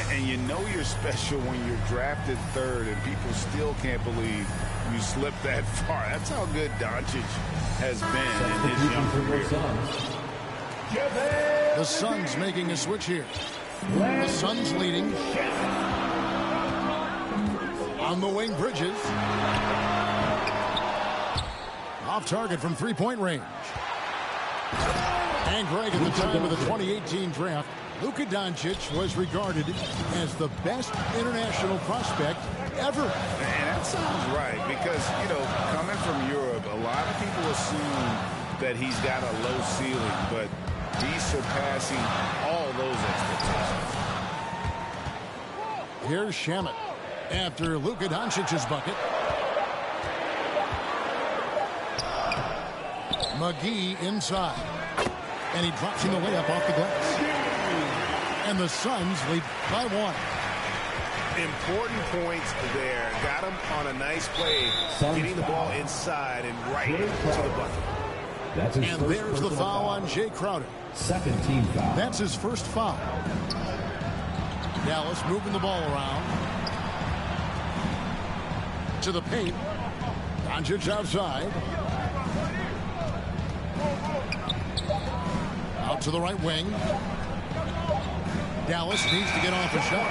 And you know you're special when you're drafted third and people still can't believe you slipped that far. That's how good Doncic has been in his young career. The Suns making a switch here. The Suns leading. On the wing, Bridges. Off target from three-point range. And Greg, at the time of the 2018 draft, Luka Doncic was regarded as the best international prospect ever. And that sounds right because, you know, coming from Europe, a lot of people assume that he's got a low ceiling, but he's surpassing all those expectations. Here's Shamet after Luka Doncic's bucket. McGee inside. And he drops in the layup off the glass. And the Suns lead by 1. Important points there. Got him on a nice play, getting the ball inside and right to the bucket. And there's the foul on Jay Crowder. Second team foul. That's his first foul. Dallas moving the ball around. To the paint. Doncic outside. Out to the right wing. Dallas needs to get off a shot.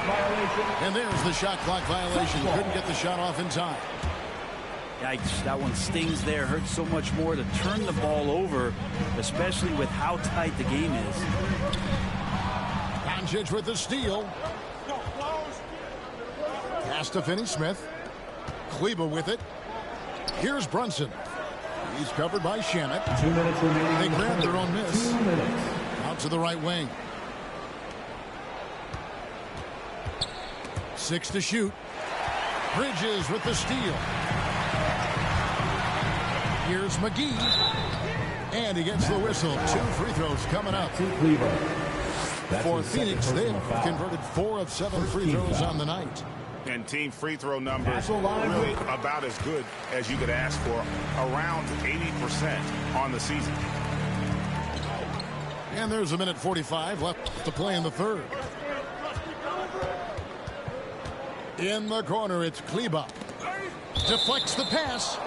And there's the shot clock violation. Couldn't get the shot off in time. Yikes, that one stings there. Hurts so much more to turn the ball over, especially with how tight the game is. Doncic with the steal. Pass to Finney-Smith. Kleber with it. Here's Brunson. He's covered by Shamet. 2 minutes remaining. They grabbed their own miss. 2 minutes. Out to the right wing. 6 to shoot. Bridges with the steal. Here's McGee. And he gets the whistle. 2 free throws coming up. For Phoenix, they've converted 4 of 7 free throws on the night. And team free throw numbers really about as good as you could ask for. Around 80% on the season. And there's 1:45 left to play in the third. In the corner, it's Kleber. Deflects the pass.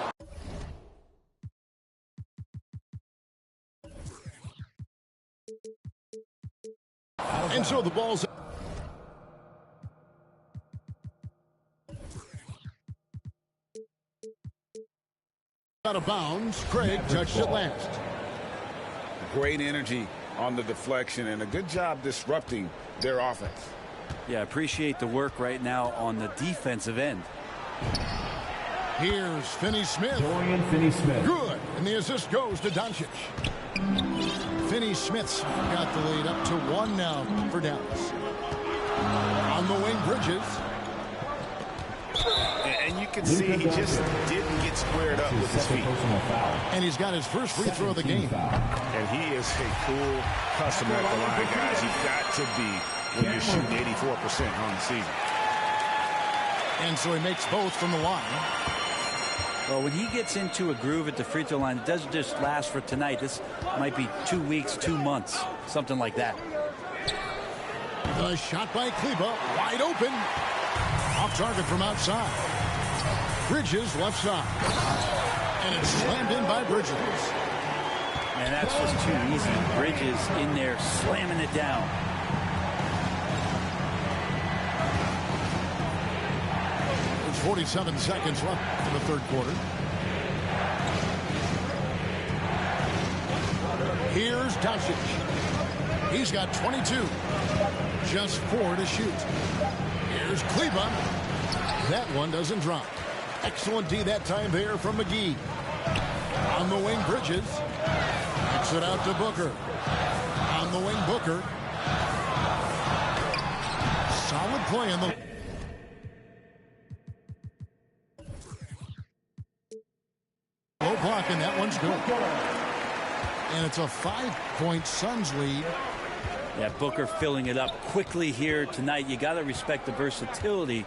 And so the ball's out of bounds. Craig touched it last. Great energy on the deflection and a good job disrupting their offense. Yeah, appreciate the work right now on the defensive end. Here's Finney-Smith. Dorian Finney-Smith. Good. And the assist goes to Doncic. Finney-Smith's got the lead up to 1 now for Dallas. On the wing, Bridges. And you can see he just didn't get squared up with his feet. And he's got his first free throw of the game. And he is a cool customer at the line, guys. You've got to be when you're shooting 84% on the season. And so he makes both from the line. Well, when he gets into a groove at the free throw line, it doesn't just last for tonight. This might be 2 weeks, 2 months, something like that. The shot by Kleba, wide open. Off target from outside. Bridges left side. And it's slammed in by Bridges. Man, that's just too easy. Bridges in there slamming it down. There's 47 seconds left in the third quarter. Here's Doncic. He's got 22. Just 4 to shoot. Here's Kleba. That one doesn't drop. Excellent D that time there from McGee. On the wing, Bridges. Kicks it out to Booker. On the wing, Booker. Solid play in the... Low block, and that one's good. And it's a 5-point Suns lead. Yeah, Booker filling it up quickly here tonight. You got to respect the versatility,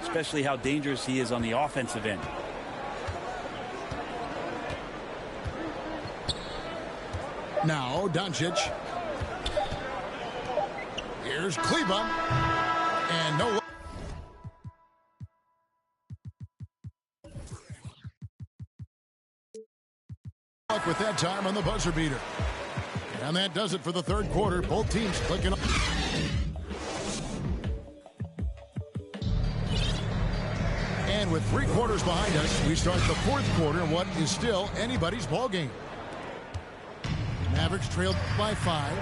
especially how dangerous he is on the offensive end. Now, Doncic. Here's Kleba. And no... with that time on the buzzer beater. And that does it for the third quarter. Both teams clicking up. And with 3 quarters behind us, we start the fourth quarter in what is still anybody's ball game. Mavericks trailed by 5.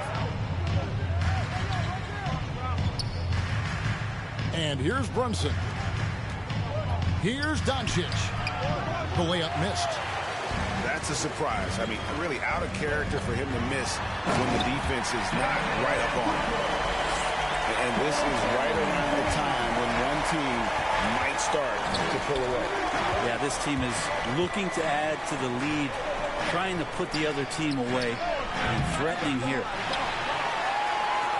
And here's Brunson. Here's Doncic. The layup missed. That's a surprise. I mean, really out of character for him to miss when the defense is not right up on him. And this is right around the time when one team might start to pull away. Yeah, this team is looking to add to the lead, trying to put the other team away, and threatening here.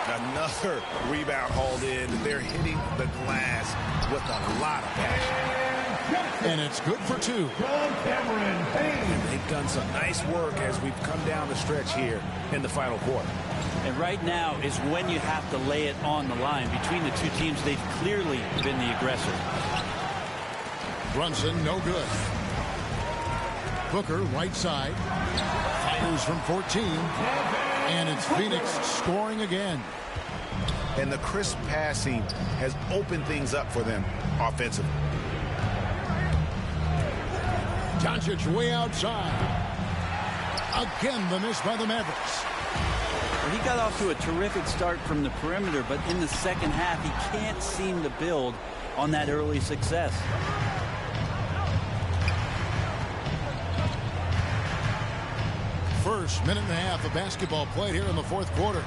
Another rebound hauled in. They're hitting the glass with a lot of passion. And it's good for 2. And they've done some nice work as we've come down the stretch here in the final quarter. And right now is when you have to lay it on the line. Between the two teams, they've clearly been the aggressor. Brunson, no good. Booker, right side. Fires from 14. And it's Phoenix scoring again. And the crisp passing has opened things up for them offensively. Doncic way outside. Again, the miss by the Mavericks. Well, he got off to a terrific start from the perimeter, but in the second half, he can't seem to build on that early success. First minute and a half of basketball played here in the fourth quarter.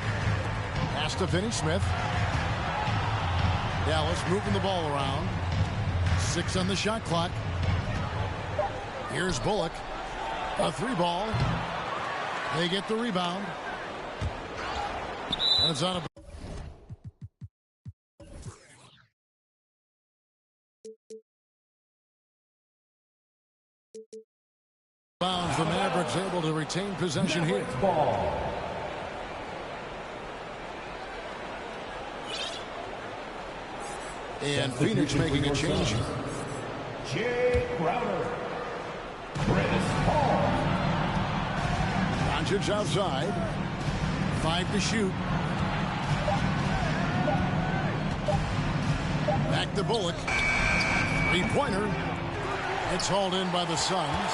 Pass to Finney-Smith. Dallas moving the ball around. 6 on the shot clock. Here's Bullock. A 3-ball. They get the rebound. And it's on a... Bounds, the Mavericks able to retain possession here. Ball. And Phoenix making a change. Jay Crowder. Chris Paul. Doncic outside. 5 to shoot. Back to Bullock. 3-pointer. It's hauled in by the Suns.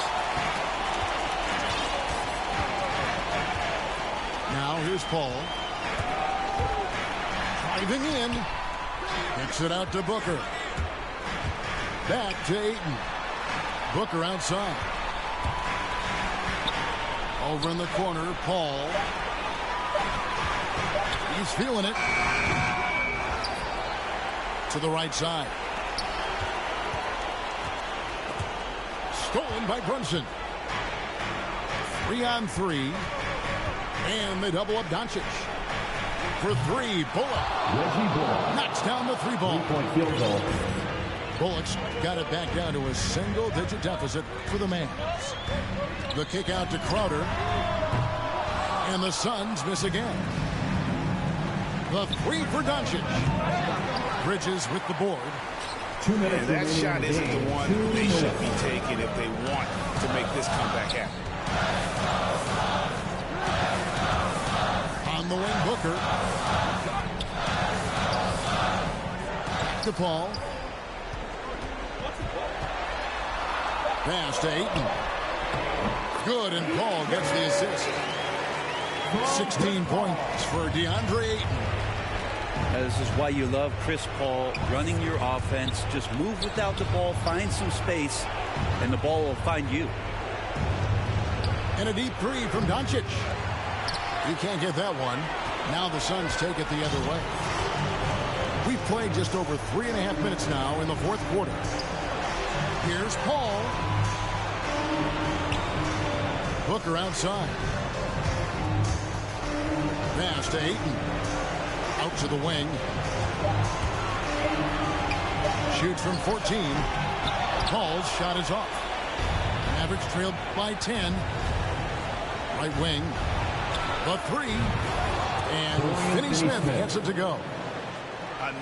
Now here's Paul. Driving in. Kicks it out to Booker. Back to Ayton. Booker outside. Over in the corner, Paul. He's feeling it. To the right side. Stolen by Brunson. 3-on-3. And they double up Doncic. For 3, Bullock. Reggie Bullock. Knocks down the 3-ball. 3-point field goal. Bullocks got it back down to a single-digit deficit for the Mavs. The kick out to Crowder. And the Suns miss again. The three for Doncic. Bridges with the board. And that shot isn't the one they should be taking if they want to make this comeback happen. On the wing, Booker. To Paul. Pass to Ayton. Good, and Paul gets the assist. 16 points for DeAndre Ayton. This is why you love Chris Paul running your offense. Just move without the ball, find some space, and the ball will find you. And a deep three from Doncic. You can't get that one. Now the Suns take it the other way. We've played just over 3.5 minutes now in the fourth quarter. Here's Paul. Booker outside. Pass to Ayton. Out to the wing. Shoots from 14. Paul's shot is off. Mavericks trailed by 10. Right wing. The three. And Finney Smith gets it to go.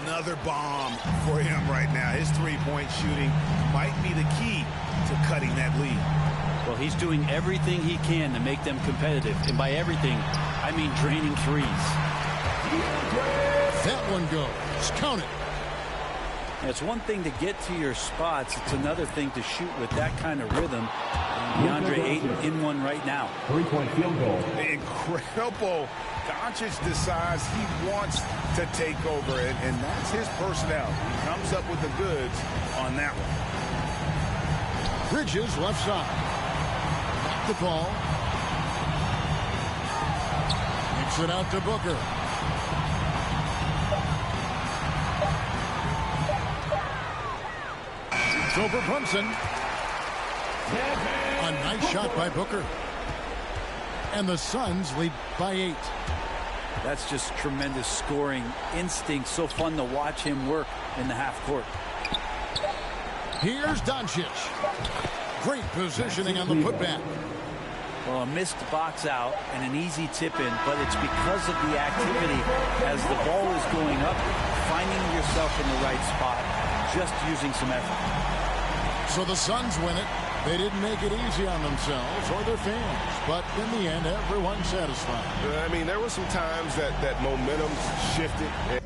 Another bomb for him right now. His three-point shooting might be the key to cutting that lead. Well, he's doing everything he can to make them competitive. And by everything, I mean draining threes. That one goes. Count it. It's one thing to get to your spots. It's another thing to shoot with that kind of rhythm. DeAndre Ayton in one right now. 3-point field goal. Incredible. Doncic decides he wants to take over, and that's his personality. He comes up with the goods on that one. Bridges left side. Back the ball. Kicks it out to Booker. It's over Brunson. A nice shot by Booker. And the Suns lead by 8. That's just tremendous scoring instinct. So fun to watch him work in the half court. Here's Doncic. Great positioning on the putback. Well, a missed box out and an easy tip in, but it's because of the activity as the ball is going up, finding yourself in the right spot, just using some effort. So the Suns win it. They didn't make it easy on themselves or their fans, but in the end, everyone's satisfied. I mean, there were some times that momentum shifted.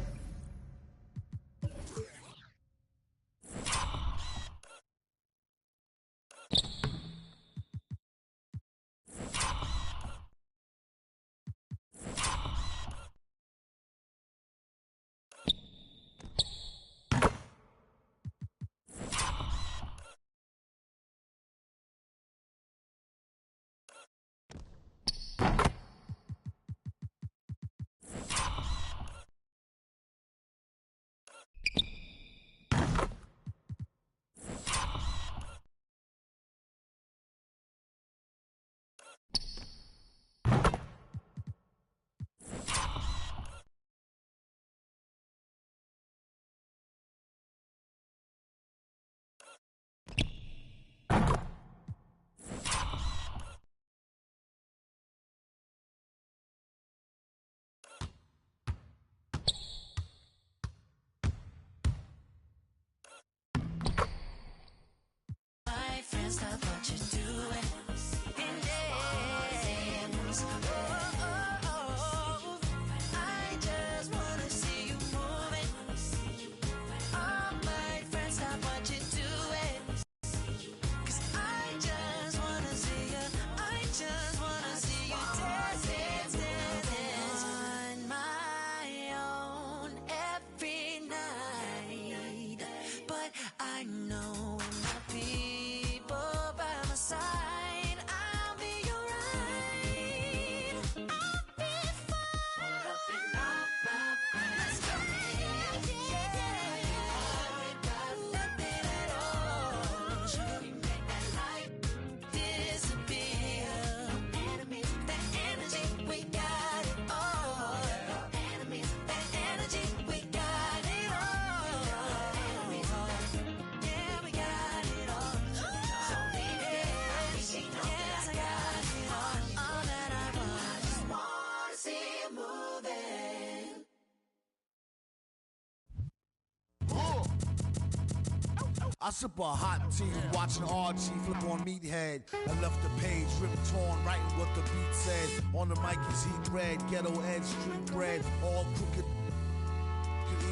I sip a hot tea, watching Archie flip on Meathead. I left the page ripped torn, writing what the beat said. On the mic is heat bread, ghetto edge, street bread, all crooked.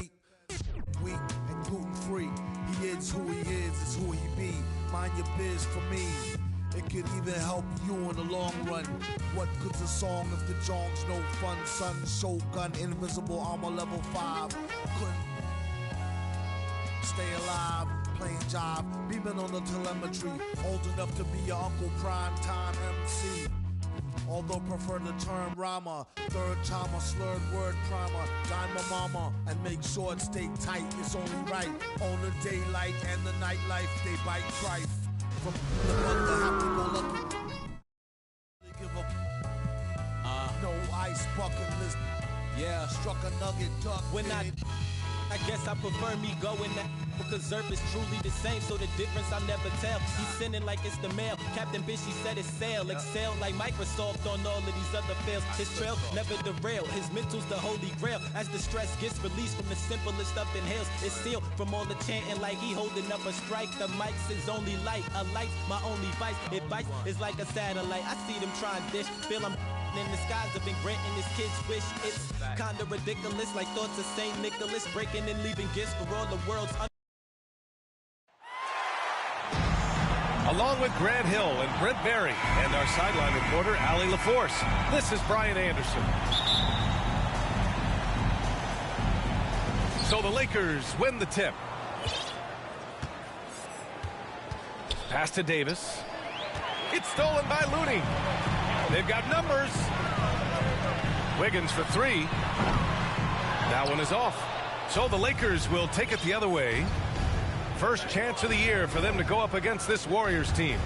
Eat wheat and gluten free. He is who he is, it's who he be. Mind your biz for me. It could even help you in the long run. What good's a song if the jong's no fun? Son, Shogun, invisible armor level 5. Couldn't stay alive, playing job, beaming on the telemetry. Old enough to be your Uncle Prime Time MC. Although prefer the term rhymer, third timer, slurred word primer. Dime my mama and make sure it stay tight. It's only right on the daylight and the nightlife. They bite trife. From the thunder, have to go lucky. They give up. No ice bucket list. Yeah, struck a nugget duck. When I guess I prefer me going that because Earth is truly the same, so the difference I'll never tell. He's sending like it's the mail. Captain Bishy said it's sail. Excel like Microsoft on all of these other fails. His trail never derail. His mental's the holy grail. As the stress gets released from the simplest of inhales, it's sealed from all the chanting like he holding up a strike. The mic's his only light. A light's my only vice. It bites is like a satellite. I see them trying dish. Feel I'm in the skies have been granting his kids wish. It's kinda ridiculous like thoughts of St. Nicholas breaking and leaving gifts for all the world's Along with Grant Hill and Brent Berry and our sideline reporter, Allie LaForce, this is Brian Anderson. So the Lakers win the tip. Pass to Davis. It's stolen by Looney. They've got numbers. Wiggins for 3. That one is off. So the Lakers will take it the other way. First chance of the year for them to go up against this Warriors team.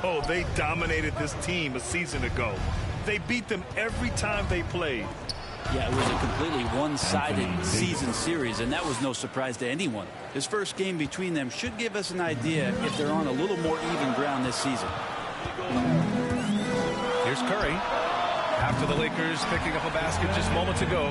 Oh, they dominated this team a season ago. They beat them every time they played. Yeah, it was a completely one-sided season series, and that was no surprise to anyone. This first game between them should give us an idea if they're on a little more even ground this season. Here's Curry. After the Lakers picking up a basket just moments ago.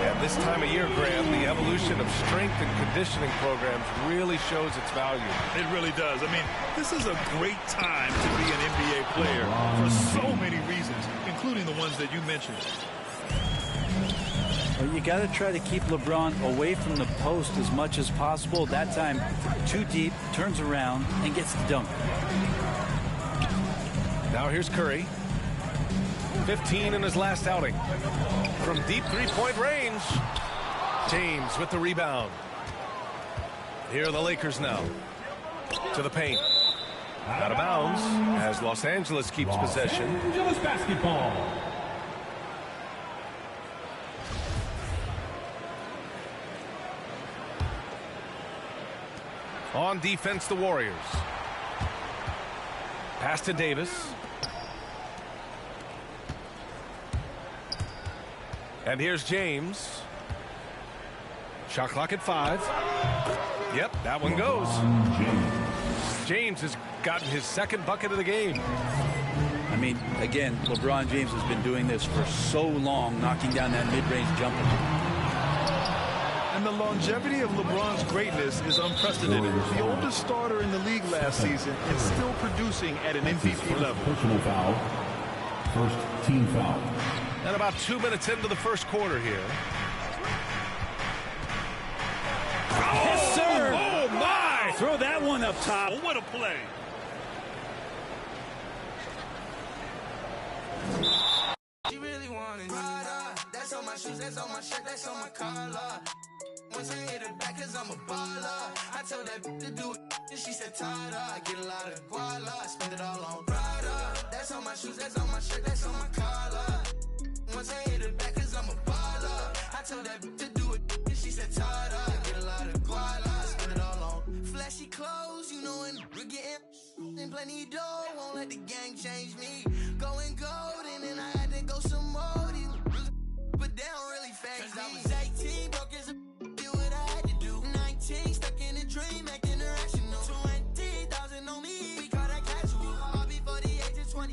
And this time of year, Graham, the evolution of strength and conditioning programs really shows its value. It really does. I mean, this is a great time to be an NBA player for so many reasons, including the ones that you mentioned. Well, you got to try to keep LeBron away from the post as much as possible. That time, too deep, turns around, and gets the dunk. Now here's Curry. 15 in his last outing. From deep three-point range. James with the rebound. Here are the Lakers now. To the paint. Out of bounds as Los Angeles keeps possession. Los Angeles basketball. On defense, the Warriors. Pass to Davis. And here's James. Shot clock at 5. Yep, that one goes. James has gotten his second bucket of the game. I mean, again, LeBron James has been doing this for so long, knocking down that mid-range jumper. And the longevity of LeBron's greatness is unprecedented. The oldest starter in the league last season and still producing at an MVP level. Personal foul. First team foul. And about 2 minutes into the first quarter here. Yes, sir. Oh, my. Throw that one up top. Oh, what a play. She really wanted Prada. That's on my shoes, that's on my shirt, that's on my collar. Once I hit her back, cause I'm a baller. I told that to do it, and she said, Tada. I get a lot of guala, I spend it all on Prada. That's on my shoes, that's on my shirt, that's on my collar. Once I hit her back, cause I'm a baller. I told that to do it, and she said, Tada. I get a lot of guala, I spend it all on flashy clothes, you know, and we're getting plenty of dough. Won't let the gang change me. Going golden, and I had to go some more. But they don't really fake me. Cause I was 18, broke as a do what I had to do. 19, stuck in a dream, acting irrational. 20,000 on me, we call that casual. All before the age of 21.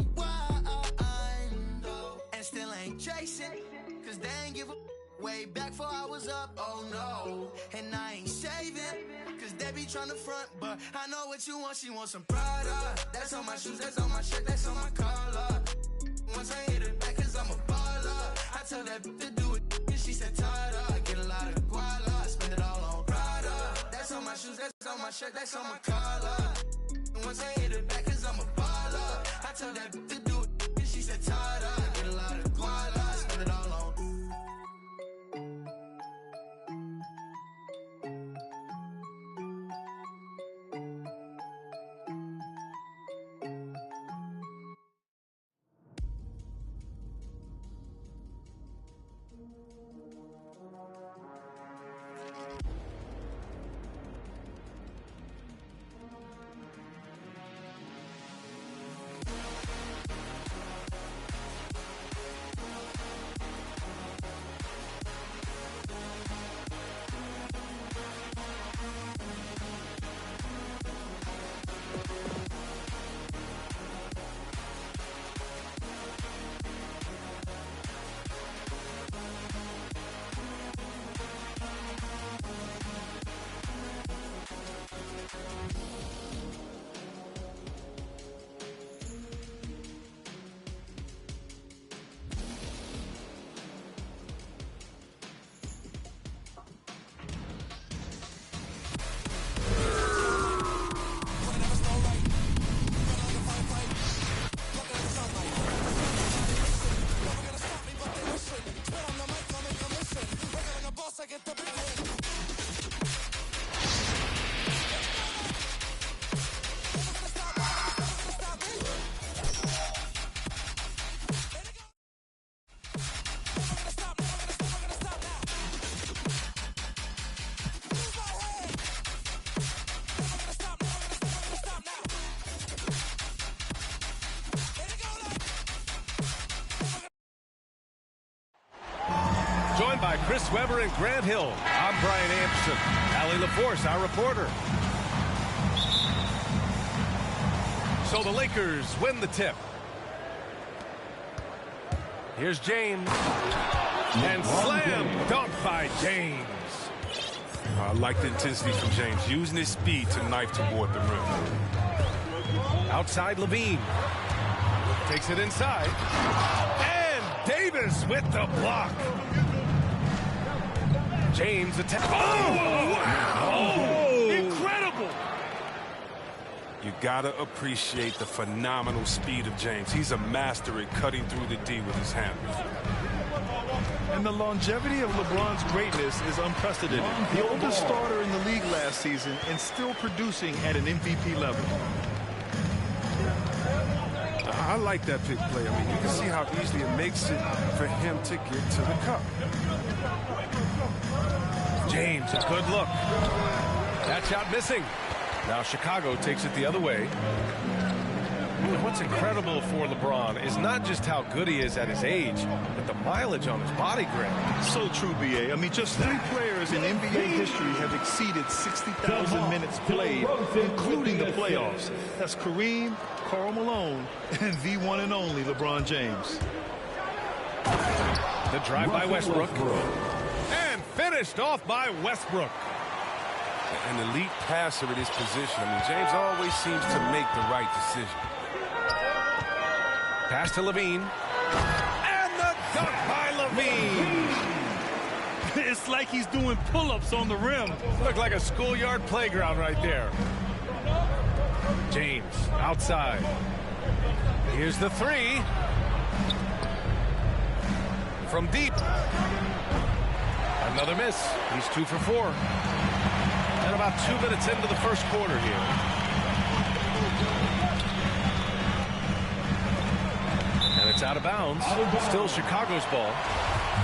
And still ain't chasing, cause they ain't give a way back before I was up, oh no. And I ain't saving, cause they be tryna front, but I know what you want. She wants some Prada. That's on my shoes, that's on my shirt, that's on my collar. Once I hit it back, cause I'm a baller. I tell that to do it, and she said Tada. Get a lot of guala, spend it all on Prada. That's on my shoes, that's on my shirt, that's on my collar. Once I hit it back, cause I'm a baller. I tell that to do it, and she said Tada. Get a lot of guala, spend it all on. Joined by Chris Webber and Grant Hill, I'm Brian Anderson. Allie LaForce, our reporter. So the Lakers win the tip. Here's James. And slam dunk by James. I like the intensity from James, using his speed to knife toward the rim. Outside Levine. Takes it inside. And Davis with the block. James attack. Oh, wow. Oh, incredible. You gotta appreciate the phenomenal speed of James. He's a master at cutting through the D with his hands. And the longevity of LeBron's greatness is unprecedented. The oldest starter in the league last season and still producing at an MVP level. I like that pick play. I mean, you can see how easily it makes it for him to get to the cup. James, a good look. That shot missing. Now Chicago takes it the other way. And what's incredible for LeBron is not just how good he is at his age, but the mileage on his body grip. So true, B.A. I mean, just 3 players in NBA history have exceeded 60,000 minutes played, including the playoffs. That's Kareem, Karl Malone, and the one and only LeBron James. The drive by Westbrook. And finished off by Westbrook. An elite passer at his position. I mean, James always seems to make the right decision. Pass to Levine. And the dunk by Levine. It's like he's doing pull-ups on the rim. Looked like a schoolyard playground right there. James outside. Here's the 3. From deep. Another miss. He's 2 for 4. And about 2 minutes into the first quarter here. And it's out of bounds. Still Chicago's ball.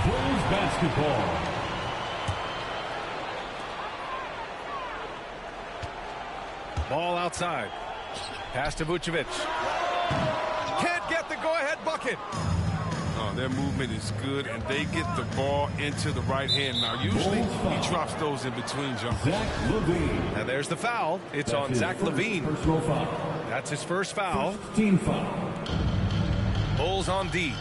Bulls basketball. Ball outside. Pass to Vucevic. Can't get the go-ahead bucket. Their movement is good, and they get the ball into the right hand. Now, usually he drops those in between jumpers. And there's the foul. It's on Zach LaVine. That's his first foul. Team foul. Bulls on D.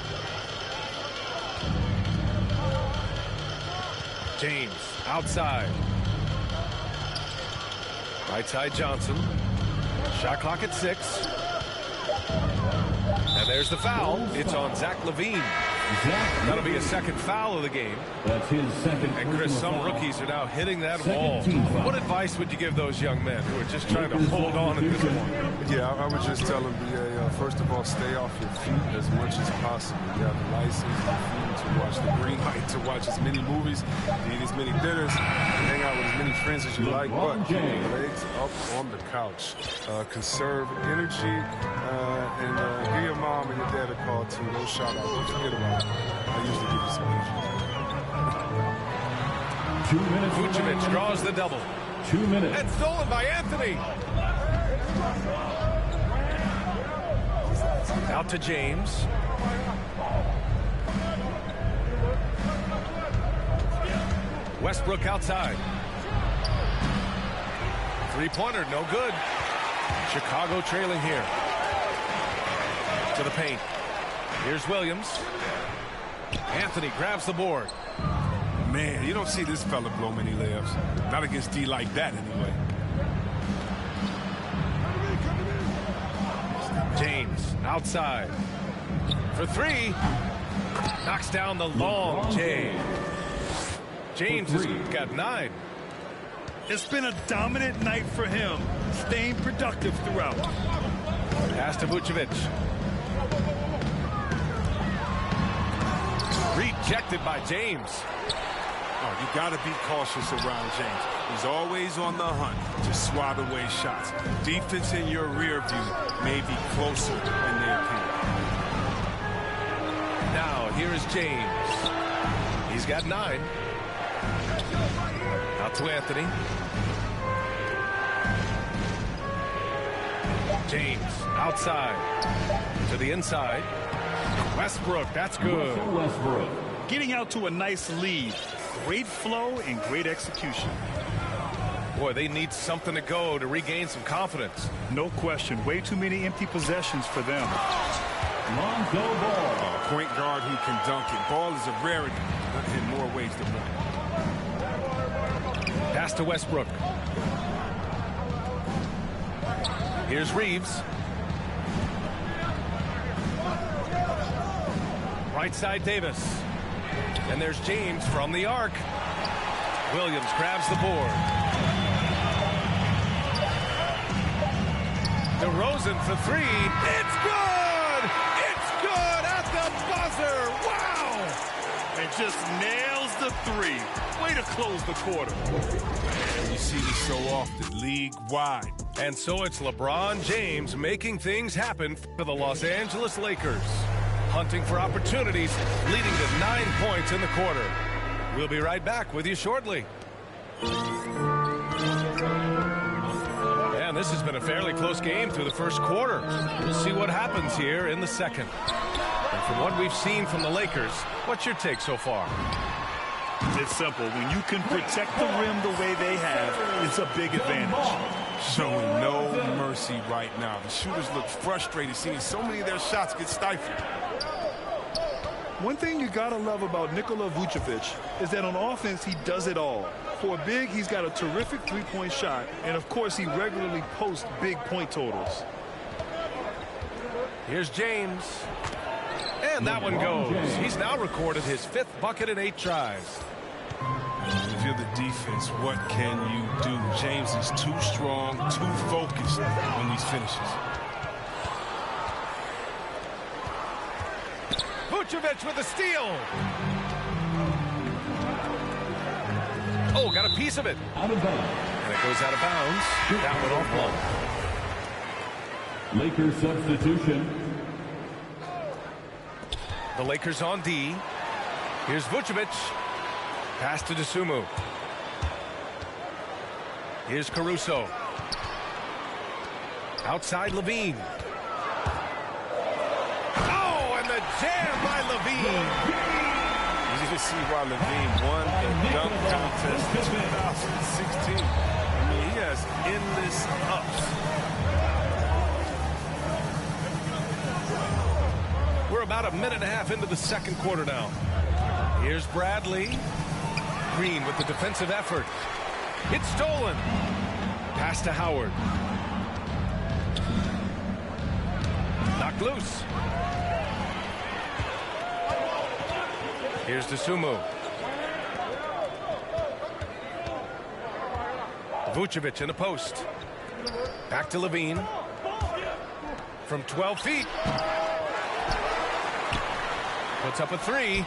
James outside. Right side Johnson. Shot clock at 6. And there's the foul. It's on Zach LaVine. That'll be a second foul of the game. That's his second. And Chris, some rookies are now hitting that wall. What advice would you give those young men who are just trying to hold on at this point? Yeah, I would just tell them, first of all, stay off your feet as much as possible. You have the license, the feet to watch the green light, to watch as many movies, to eat as many dinners, to hang out with as many friends as you like, but keep your legs up on the couch. Conserve energy, and give your mom and your dad a call, too. Those shout-outs, don't forget about it. I usually give you some energy. 2 minutes. Vucevic draws the double. 2 minutes. And stolen by Anthony. Out to James. Westbrook outside. Three-pointer, no good. Chicago trailing here. To the paint. Here's Williams. Anthony grabs the board. Man, you don't see this fella blow many layups. Not against D like that, anyway. James outside. For 3. Knocks down the long J. James has got 9. It's been a dominant night for him, staying productive throughout. Pass to Vucevic. Rejected by James. Oh, you got to be cautious around James. He's always on the hunt to swat away shots. Defense in your rear view may be closer than they appear. Now, here is James. He's got 9. Out to Anthony. James outside to the inside. Westbrook, that's good. Westbrook. Getting out to a nice lead. Great flow and great execution. Boy, they need something to go to regain some confidence. No question. Way too many empty possessions for them. Lonzo Ball. A point guard who can dunk it. Ball is a rarity in more ways than one. Pass to Westbrook. Here's Reeves. Right side Davis. And there's James from the arc. Williams grabs the board. DeRozan for 3. It's good! It's good at the buzzer! Wow! And just nails the 3. Way to close the quarter. You see this so often, league-wide. And so it's LeBron James making things happen for the Los Angeles Lakers. Hunting for opportunities, leading to 9 points in the quarter. We'll be right back with you shortly. And this has been a fairly close game through the first quarter. We'll see what happens here in the second. And from what we've seen from the Lakers, what's your take so far? It's simple. When you can protect the rim the way they have, it's a big advantage. Showing no mercy right now. The shooters look frustrated, seeing so many of their shots get stifled. One thing you gotta love about Nikola Vucevic is that on offense, he does it all. For a big, he's got a terrific three-point shot, and of course, he regularly posts big point totals. Here's James. And that one goes. He's now recorded his 5th bucket in 8 tries. If you're the defense, what can you do? James is too strong, too focused on these finishes. Vucevic with a steal. Oh, got a piece of it. Out of bounds. And it goes out of bounds. That went off one. Lakers substitution. The Lakers on D. Here's Vucevic. Pass to DeSumo. Here's Caruso. Outside LaVine. Oh, and the jam by LaVine. Easy to see why LaVine won the dunk contest in 2016. I mean, he has endless ups. We're about a minute and a half into the second quarter now. Here's Bradley. Green with the defensive effort. It's stolen. Pass to Howard. Knocked loose. Here's to Sumu. Vucevic in the post. Back to Levine. From 12 feet. Puts up a three.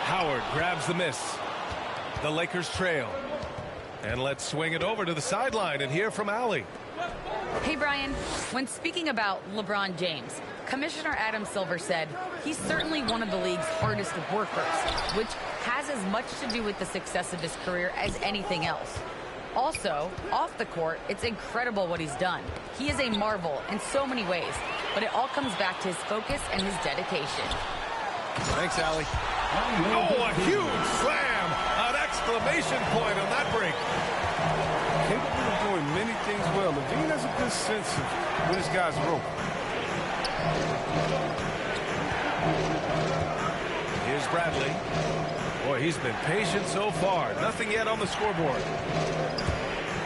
Howard grabs the miss. The Lakers trail. And let's swing it over to the sideline and hear from Allie. Hey, Brian. When speaking about LeBron James, Commissioner Adam Silver said he's certainly one of the league's hardest workers, which has as much to do with the success of his career as anything else. Also, off the court, it's incredible what he's done. He is a marvel in so many ways, but it all comes back to his focus and his dedication. Thanks, Allie. Oh, a huge slam! An exclamation point on that break. Capable of doing many things well. Levine has a good sense of when his guys are open. Here's Bradley. Boy, he's been patient so far. Nothing yet on the scoreboard.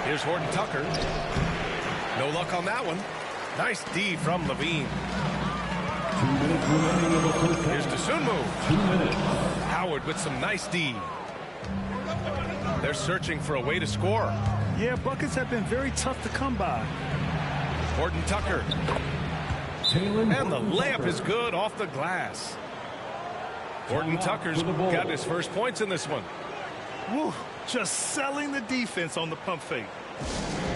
Here's Horton Tucker. No luck on that one. Nice D from Levine. 2 minutes remaining in the first half. Here's Dosunmu. 2 minutes. Howard with some nice D. They're searching for a way to score. Yeah, buckets have been very tough to come by. Horton Tucker. And the layup is good off the glass. Horton Tucker's got his first points in this one. Woo, just selling the defense on the pump fake.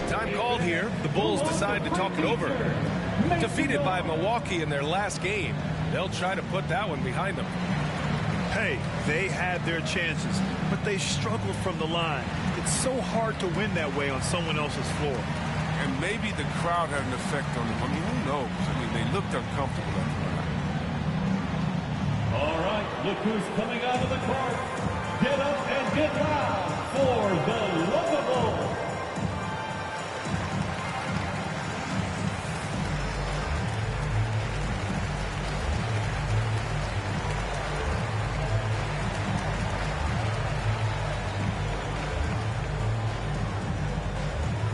Time called here. The Bulls decide to talk it over. Defeated by Milwaukee in their last game. They'll try to put that one behind them. Hey, they had their chances, but they struggled from the line. It's so hard to win that way on someone else's floor. And maybe the crowd had an effect on them. I mean, who knows? I mean, they looked uncomfortable at the line. All right, look who's coming out of the court. Get up and get loud for the Lovable.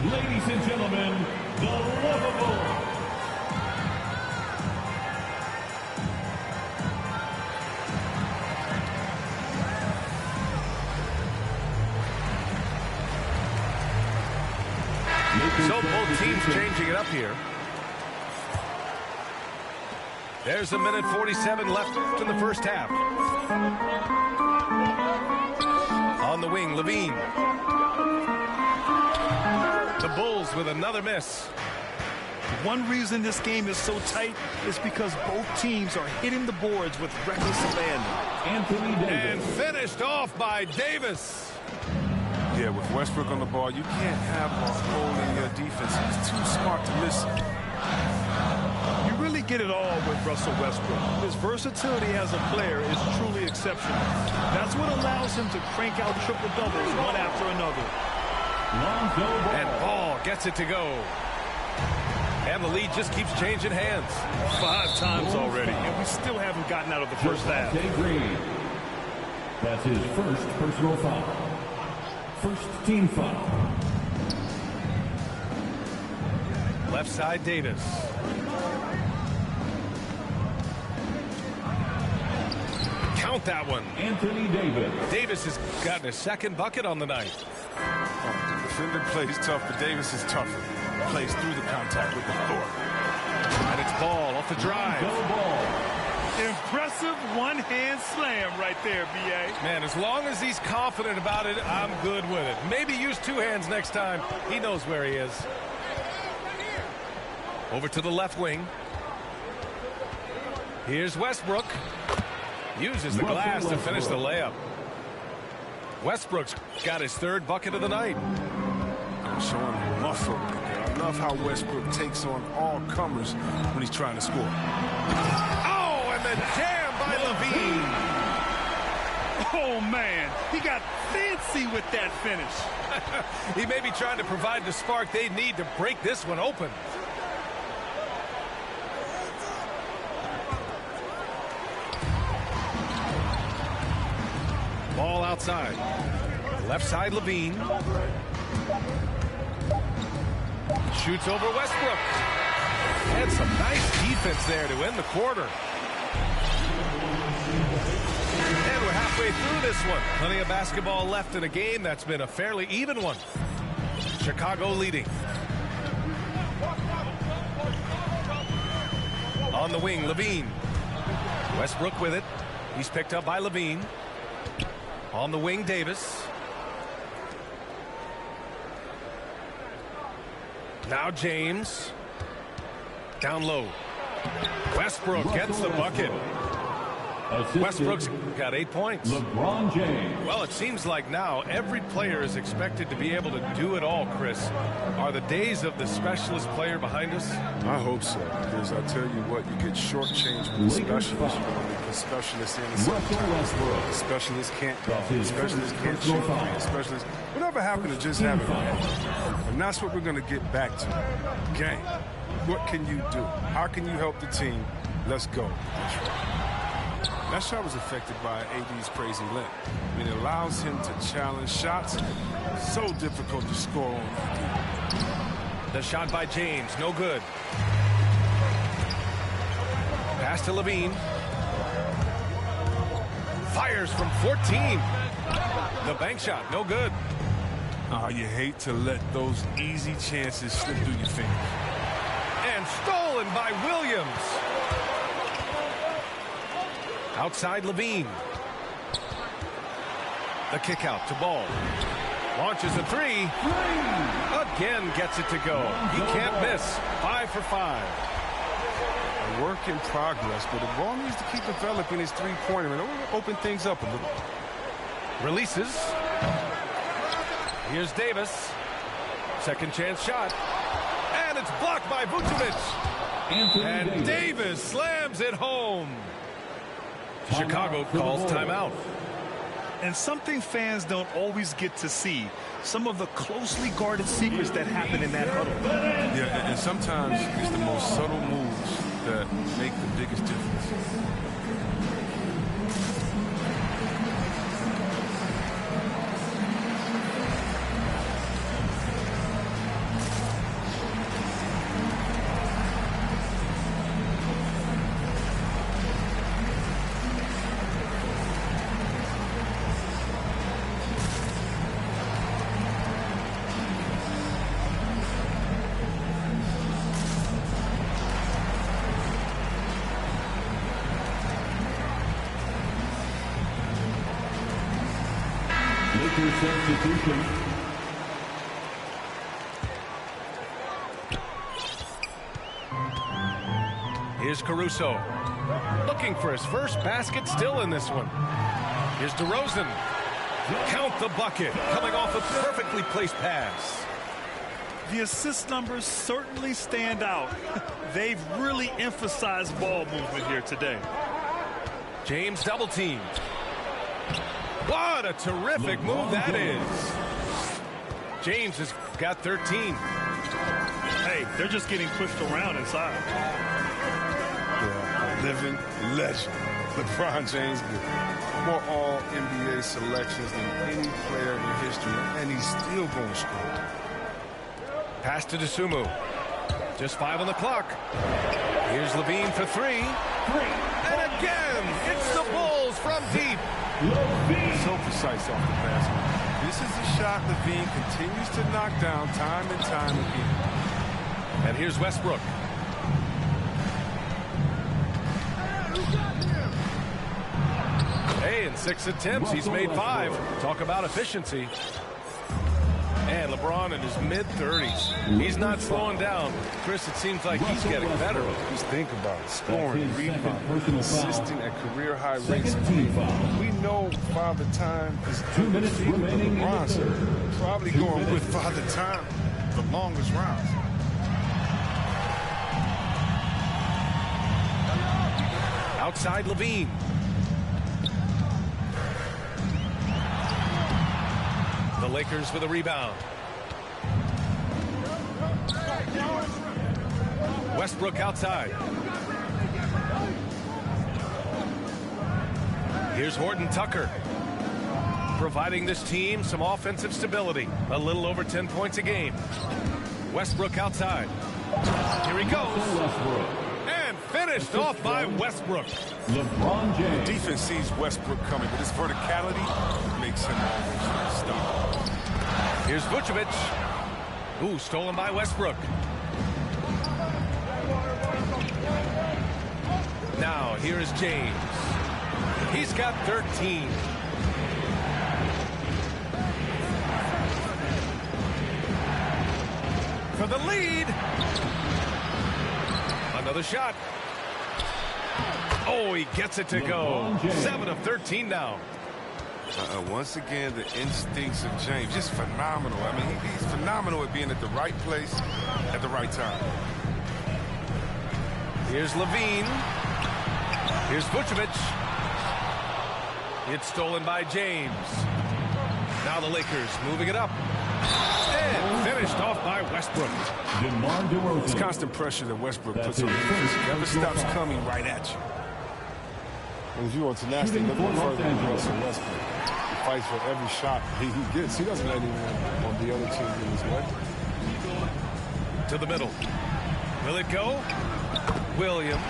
Ladies and gentlemen, the Lovable. So both teams changing it up here. There's a minute 47 left in the first half. On the wing, Levine. The Bulls with another miss. One reason this game is so tight is because both teams are hitting the boards with reckless abandon. Anthony Davis. And finished off by Davis. Yeah, with Westbrook on the ball, you can't have a hole in your defense. He's too smart to miss it. You really get it all with Russell Westbrook. His versatility as a player is truly exceptional. That's what allows him to crank out triple-doubles one after another. And Ball gets it to go. And the lead just keeps changing hands. 5 times already, and we still haven't gotten out of the first half. Green. That's his first personal foul. First team foul. Left side, Davis. Count that one. Anthony Davis. Davis has gotten his second bucket on the night. Defender plays tough, but Davis is tougher. Plays through the contact with authority. And it's Ball off the drive. Impressive one-hand slam right there, B.A. Man, as long as he's confident about it, I'm good with it. Maybe use 2 hands next time. He knows where he is. Over to the left wing. Here's Westbrook. Uses the glass to finish the layup. Westbrook's got his 3rd bucket of the night. Showing muscle. I love how Westbrook takes on all comers when he's trying to score. Oh, and the jam by Levine. Oh, man. He got fancy with that finish. He may be trying to provide the spark they need to break this one open. Ball outside. Left side, Levine. Shoots over Westbrook. And some nice defense there to end the quarter. And we're halfway through this one. Plenty of basketball left in a game that's been a fairly even one. Chicago leading. On the wing, Levine. Westbrook with it. He's picked up by Levine. On the wing, Davis. Now James. Down low. Westbrook gets the bucket. Westbrook's got 8 points. LeBron James. Well, it seems like now every player is expected to be able to do it all, Chris. Are the days of the specialist player behind us? I hope so, because I tell you what, you get shortchanged with the specialist. You don't make the specialist in the summertime. The specialist can't go. The specialist can't shoot. The specialist. Whatever happened to just having it? And that's what we're going to get back to. Game. What can you do? How can you help the team? Let's go. That shot was affected by AD's crazy limp. I mean, it allows him to challenge shots. So difficult to score on AD. The shot by James, no good. Pass to Levine. Fires from 14. The bank shot, no good. You hate to let those easy chances slip through your fingers. And stolen by Williams. Outside Levine. The kick out to Ball. Launches a three. Again gets it to go. He can't miss. 5 for 5. A work in progress, but the ball needs to keep developing his three-pointer and open things up a little. Releases. Here's Davis. Second chance shot. And it's blocked by Vucevic. And Davis slams it home. Chicago calls timeout. And something fans don't always get to see, some of the closely guarded secrets that happen in that huddle. Yeah, and sometimes it's the most subtle moves that make the biggest difference. Substitution. Here's Caruso. Looking for his first basket, still in this one. Here's DeRozan. Count the bucket. Coming off a perfectly placed pass. The assist numbers certainly stand out. They've really emphasized ball movement here today. James double teamed. What a terrific move that is. James has got 13. Hey, they're just getting pushed around inside. Yeah, a living legend. LeBron James with more All-NBA selections than any player in history, and he's still going to score. Pass to Dosunmu. Just 5 on the clock. Here's Levine for 3. And again, it's the Bulls from deep. So precise off the basket. This is a shot Levine continues to knock down time and time again. And here's Westbrook. Hey, in 6 attempts, he's made 5. Talk about efficiency. And LeBron in his mid-30s. He's not slowing down. Chris, it seems like he's getting better. Just think about it. Scoring, rebounding, assisting at career-high rates. We know Father Time is undefeated, but LeBron's probably going with Father Time the longest rounds. Outside Levine. The Lakers for the rebound. Westbrook outside. Here's Horton Tucker, providing this team some offensive stability. A little over 10 points a game. Westbrook outside. Here he goes. And finished off by Westbrook. LeBron James. The defense sees Westbrook coming, but his verticality makes him almost stop. Here's Vucevic. Ooh, stolen by Westbrook. Now, here is James. He's got 13. For the lead. Another shot. Oh, he gets it to go. 7 of 13 now. Once again, the instincts of James, just phenomenal. I mean, he's phenomenal at being at the right place at the right time. Here's Levine. Here's Vucevic. It's stolen by James. Now the Lakers moving it up. And finished off by Westbrook. It's constant pressure that Westbrook puts on defense. Never stops coming right at you. And if you want tenacity, look no further than Russell Westbrook. He fights for every shot he gets. He doesn't let anyone on the other team in his way. To the middle. Will it go? Williams.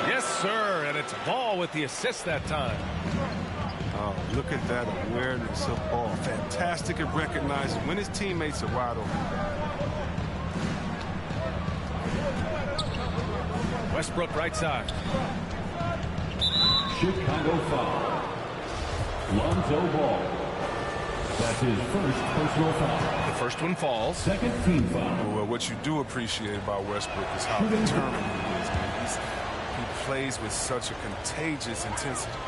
Yes, sir. And it's Ball with the assist that time. Oh, look at that awareness of Ball. Fantastic at recognizing when his teammates are wide open. Westbrook right side. Chicago foul. Lonzo Ball. That's his first personal foul. The first one falls. Second team foul. Well, what you do appreciate about Westbrook is how determined he is. He plays with such a contagious intensity.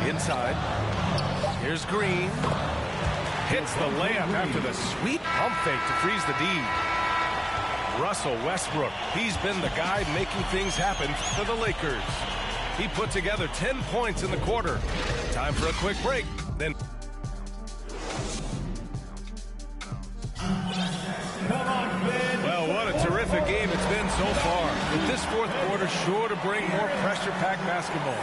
Inside. Here's Green. Hits the layup after the sweet pump fake to freeze the D. Russell Westbrook, he's been the guy making things happen for the Lakers. He put together 10 points in the quarter. Time for a quick break. Then. Well, what a terrific game it's been so far. With this fourth quarter sure to bring more pressure-packed basketball.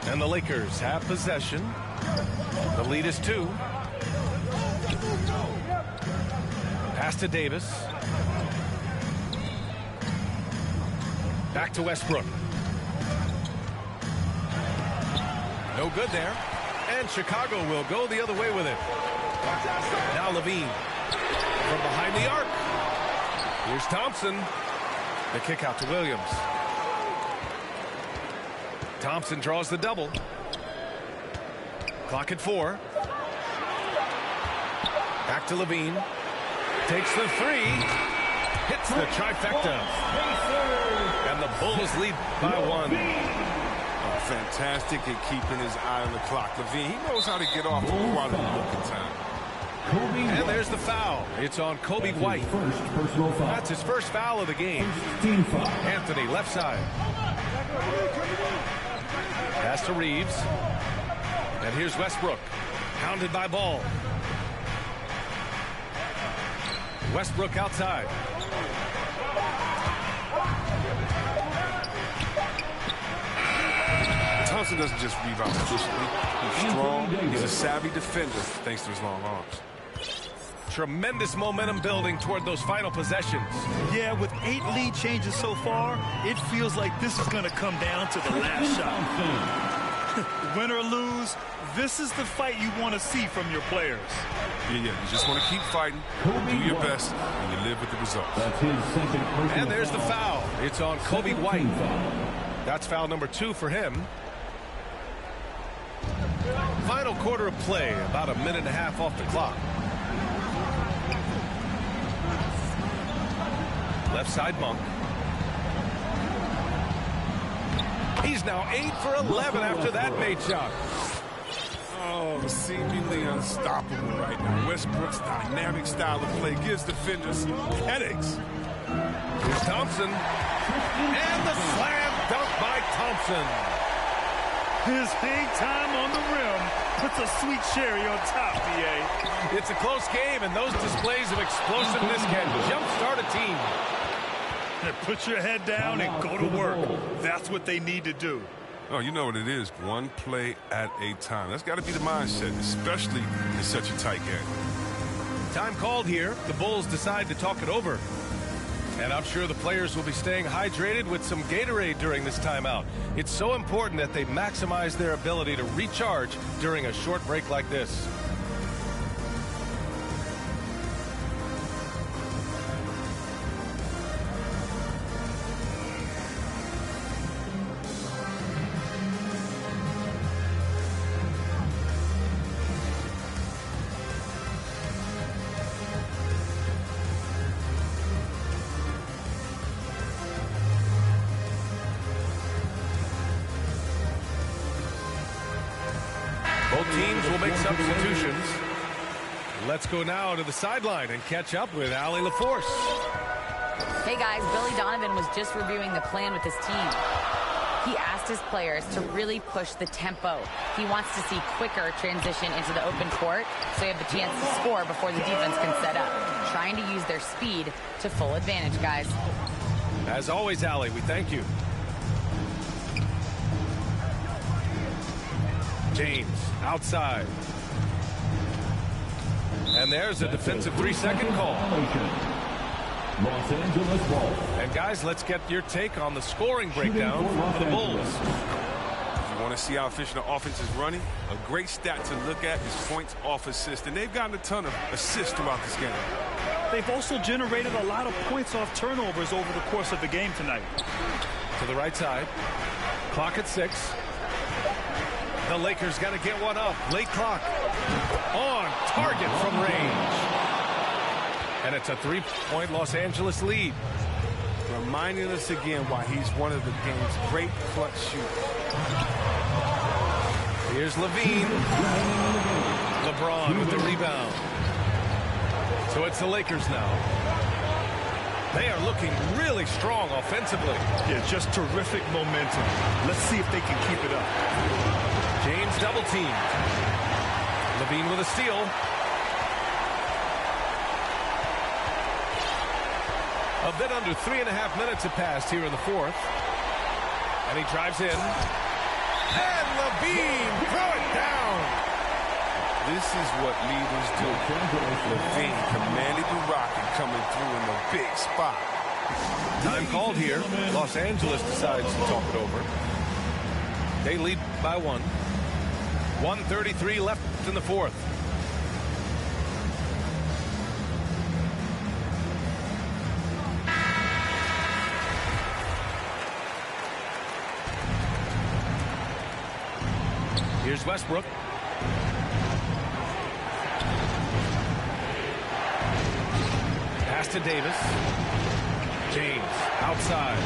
And the Lakers have possession. The lead is 2. Pass to Davis. Back to Westbrook. No good there. And Chicago will go the other way with it. Now Levine. From behind the arc. Here's Thompson. The kick out to Williams. Thompson draws the double. Clock at 4. Back to Levine. Takes the 3. Hits the trifecta. And the Bulls lead by 1. Fantastic at keeping his eye on the clock. Levine, he knows how to get off the quality looking time. And there's the foul. It's on Kobe White. That's his first foul of the game. Anthony, left side. Pass to Reeves. And here's Westbrook. Pounded by Ball. Westbrook outside. Thompson doesn't just rebound efficiently. He's strong. He's a savvy defender thanks to his long arms. Tremendous momentum building toward those final possessions. Yeah, with 8 lead changes so far, it feels like this is going to come down to the last shot. Win or lose, this is the fight you want to see from your players. Yeah, you just want to keep fighting, do your best, and you live with the results. And there's the foul. It's on Kobe White. That's foul number 2 for him. Final quarter of play, about a minute and a half off the clock. Left side, Monk. He's now 8 for 11 after that made shot. Oh, seemingly unstoppable right now. Westbrook's dynamic style of play gives defenders headaches. Here's Thompson. And the slam dunk by Thompson. His hang time on the rim puts a sweet cherry on top, B.A. It's a close game, and those displays of explosiveness can jumpstart a team. Put your head down and go to work. That's what they need to do. Oh, you know what it is. One play at a time. That's got to be the mindset, especially in such a tight game. Time called here. The Bulls decide to talk it over. And I'm sure the players will be staying hydrated with some Gatorade during this timeout. It's so important that they maximize their ability to recharge during a short break like this. Both teams will make substitutions. Let's go now to the sideline and catch up with Allie LaForce. Hey guys, Billy Donovan was just reviewing the plan with his team. He asked his players to really push the tempo. He wants to see quicker transition into the open court so they have the chance to score before the defense can set up. Trying to use their speed to full advantage, guys. As always, Allie, we thank you. James outside. And there's a defensive 3-second call. Los Angeles ball. And guys, let's get your take on the scoring breakdown for the Bulls. If you want to see how efficient the offense is running, a great stat to look at is points off assist. And they've gotten a ton of assists throughout this game. They've also generated a lot of points off turnovers over the course of the game tonight. To the right side. Clock at 6. The Lakers got to get one up. Late clock. On target from range. And it's a 3-point Los Angeles lead. Reminding us again why he's one of the game's great clutch shooters. Here's Levine. LeBron with the rebound. So it's the Lakers now. They are looking really strong offensively. Yeah, just terrific momentum. Let's see if they can keep it up. James double teamed. Levine with a steal. A bit under 3.5 minutes have passed here in the fourth. And he drives in. And Levine throw it down. This is what leaders do. Levine commanded the rock and coming through in the big spot. Time called here. Los Angeles decides to talk it over. They lead by 1. 1:33 left in the fourth. Here's Westbrook. Pass to Davis. James outside.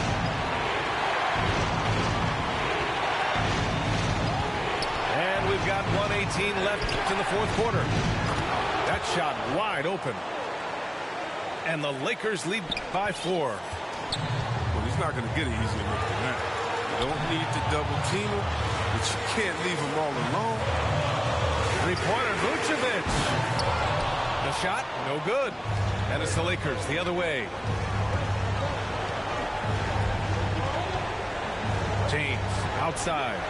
And we've got 1:18 left in the fourth quarter. That shot wide open. And the Lakers lead by 4. Well, he's not going to get an easier look than that. You don't need to double team him, but you can't leave him all alone. 3-pointer, Vucevic. The shot, no good. And it's the Lakers the other way. James outside.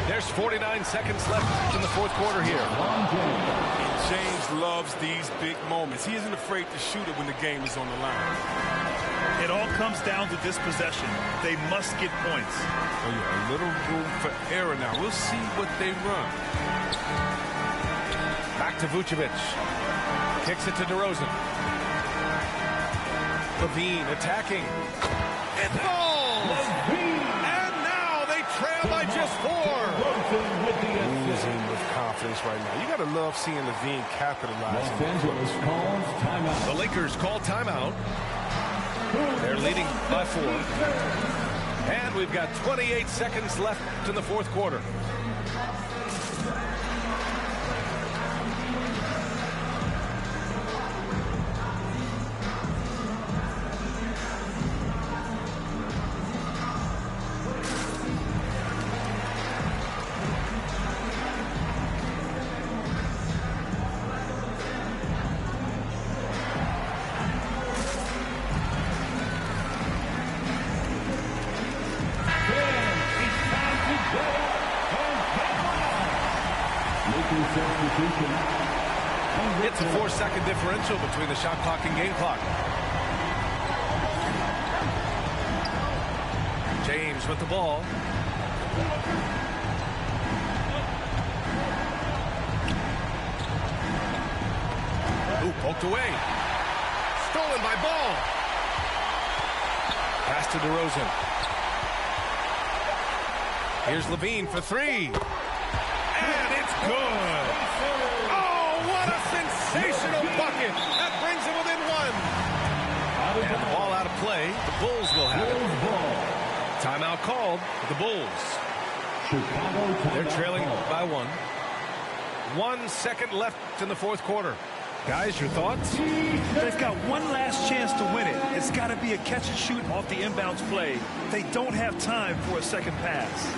There's 49 seconds left in the fourth quarter here. James loves these big moments. He isn't afraid to shoot it when the game is on the line. It all comes down to this possession. They must get points. Oh, yeah, a little room for error now. We'll see what they run. Back to Vucevic. Kicks it to DeRozan. Levine attacking. It falls! And just 4. Oozing with confidence right now. You got to love seeing Levine capitalize. Los Angeles calls timeout. The Lakers call timeout. They're leading by 4. And we've got 28 seconds left in the fourth quarter. It's a 4-second differential between the shot clock and game clock. James with the ball. Ooh, poked away. Stolen by Ball. Pass to DeRozan. Here's Levine for 3. And it's good. Oh, what a sensational bucket. That brings him within 1. And the ball out of play. The Bulls will have it. Timeout called for the Bulls. They're trailing by 1. 1 second left in the fourth quarter. Guys, your thoughts? They've got one last chance to win it. It's got to be a catch and shoot off the inbounds play. They don't have time for a second pass.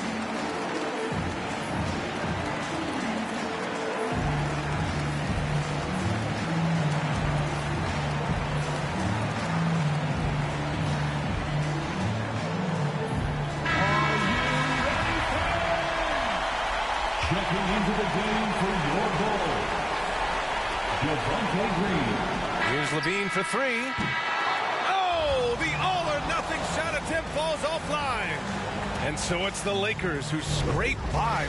Checking into the game for your goal, Javonte Green. Here's Levine for 3. Oh, the all-or-nothing shot attempt falls offline. And so it's the Lakers who scrape by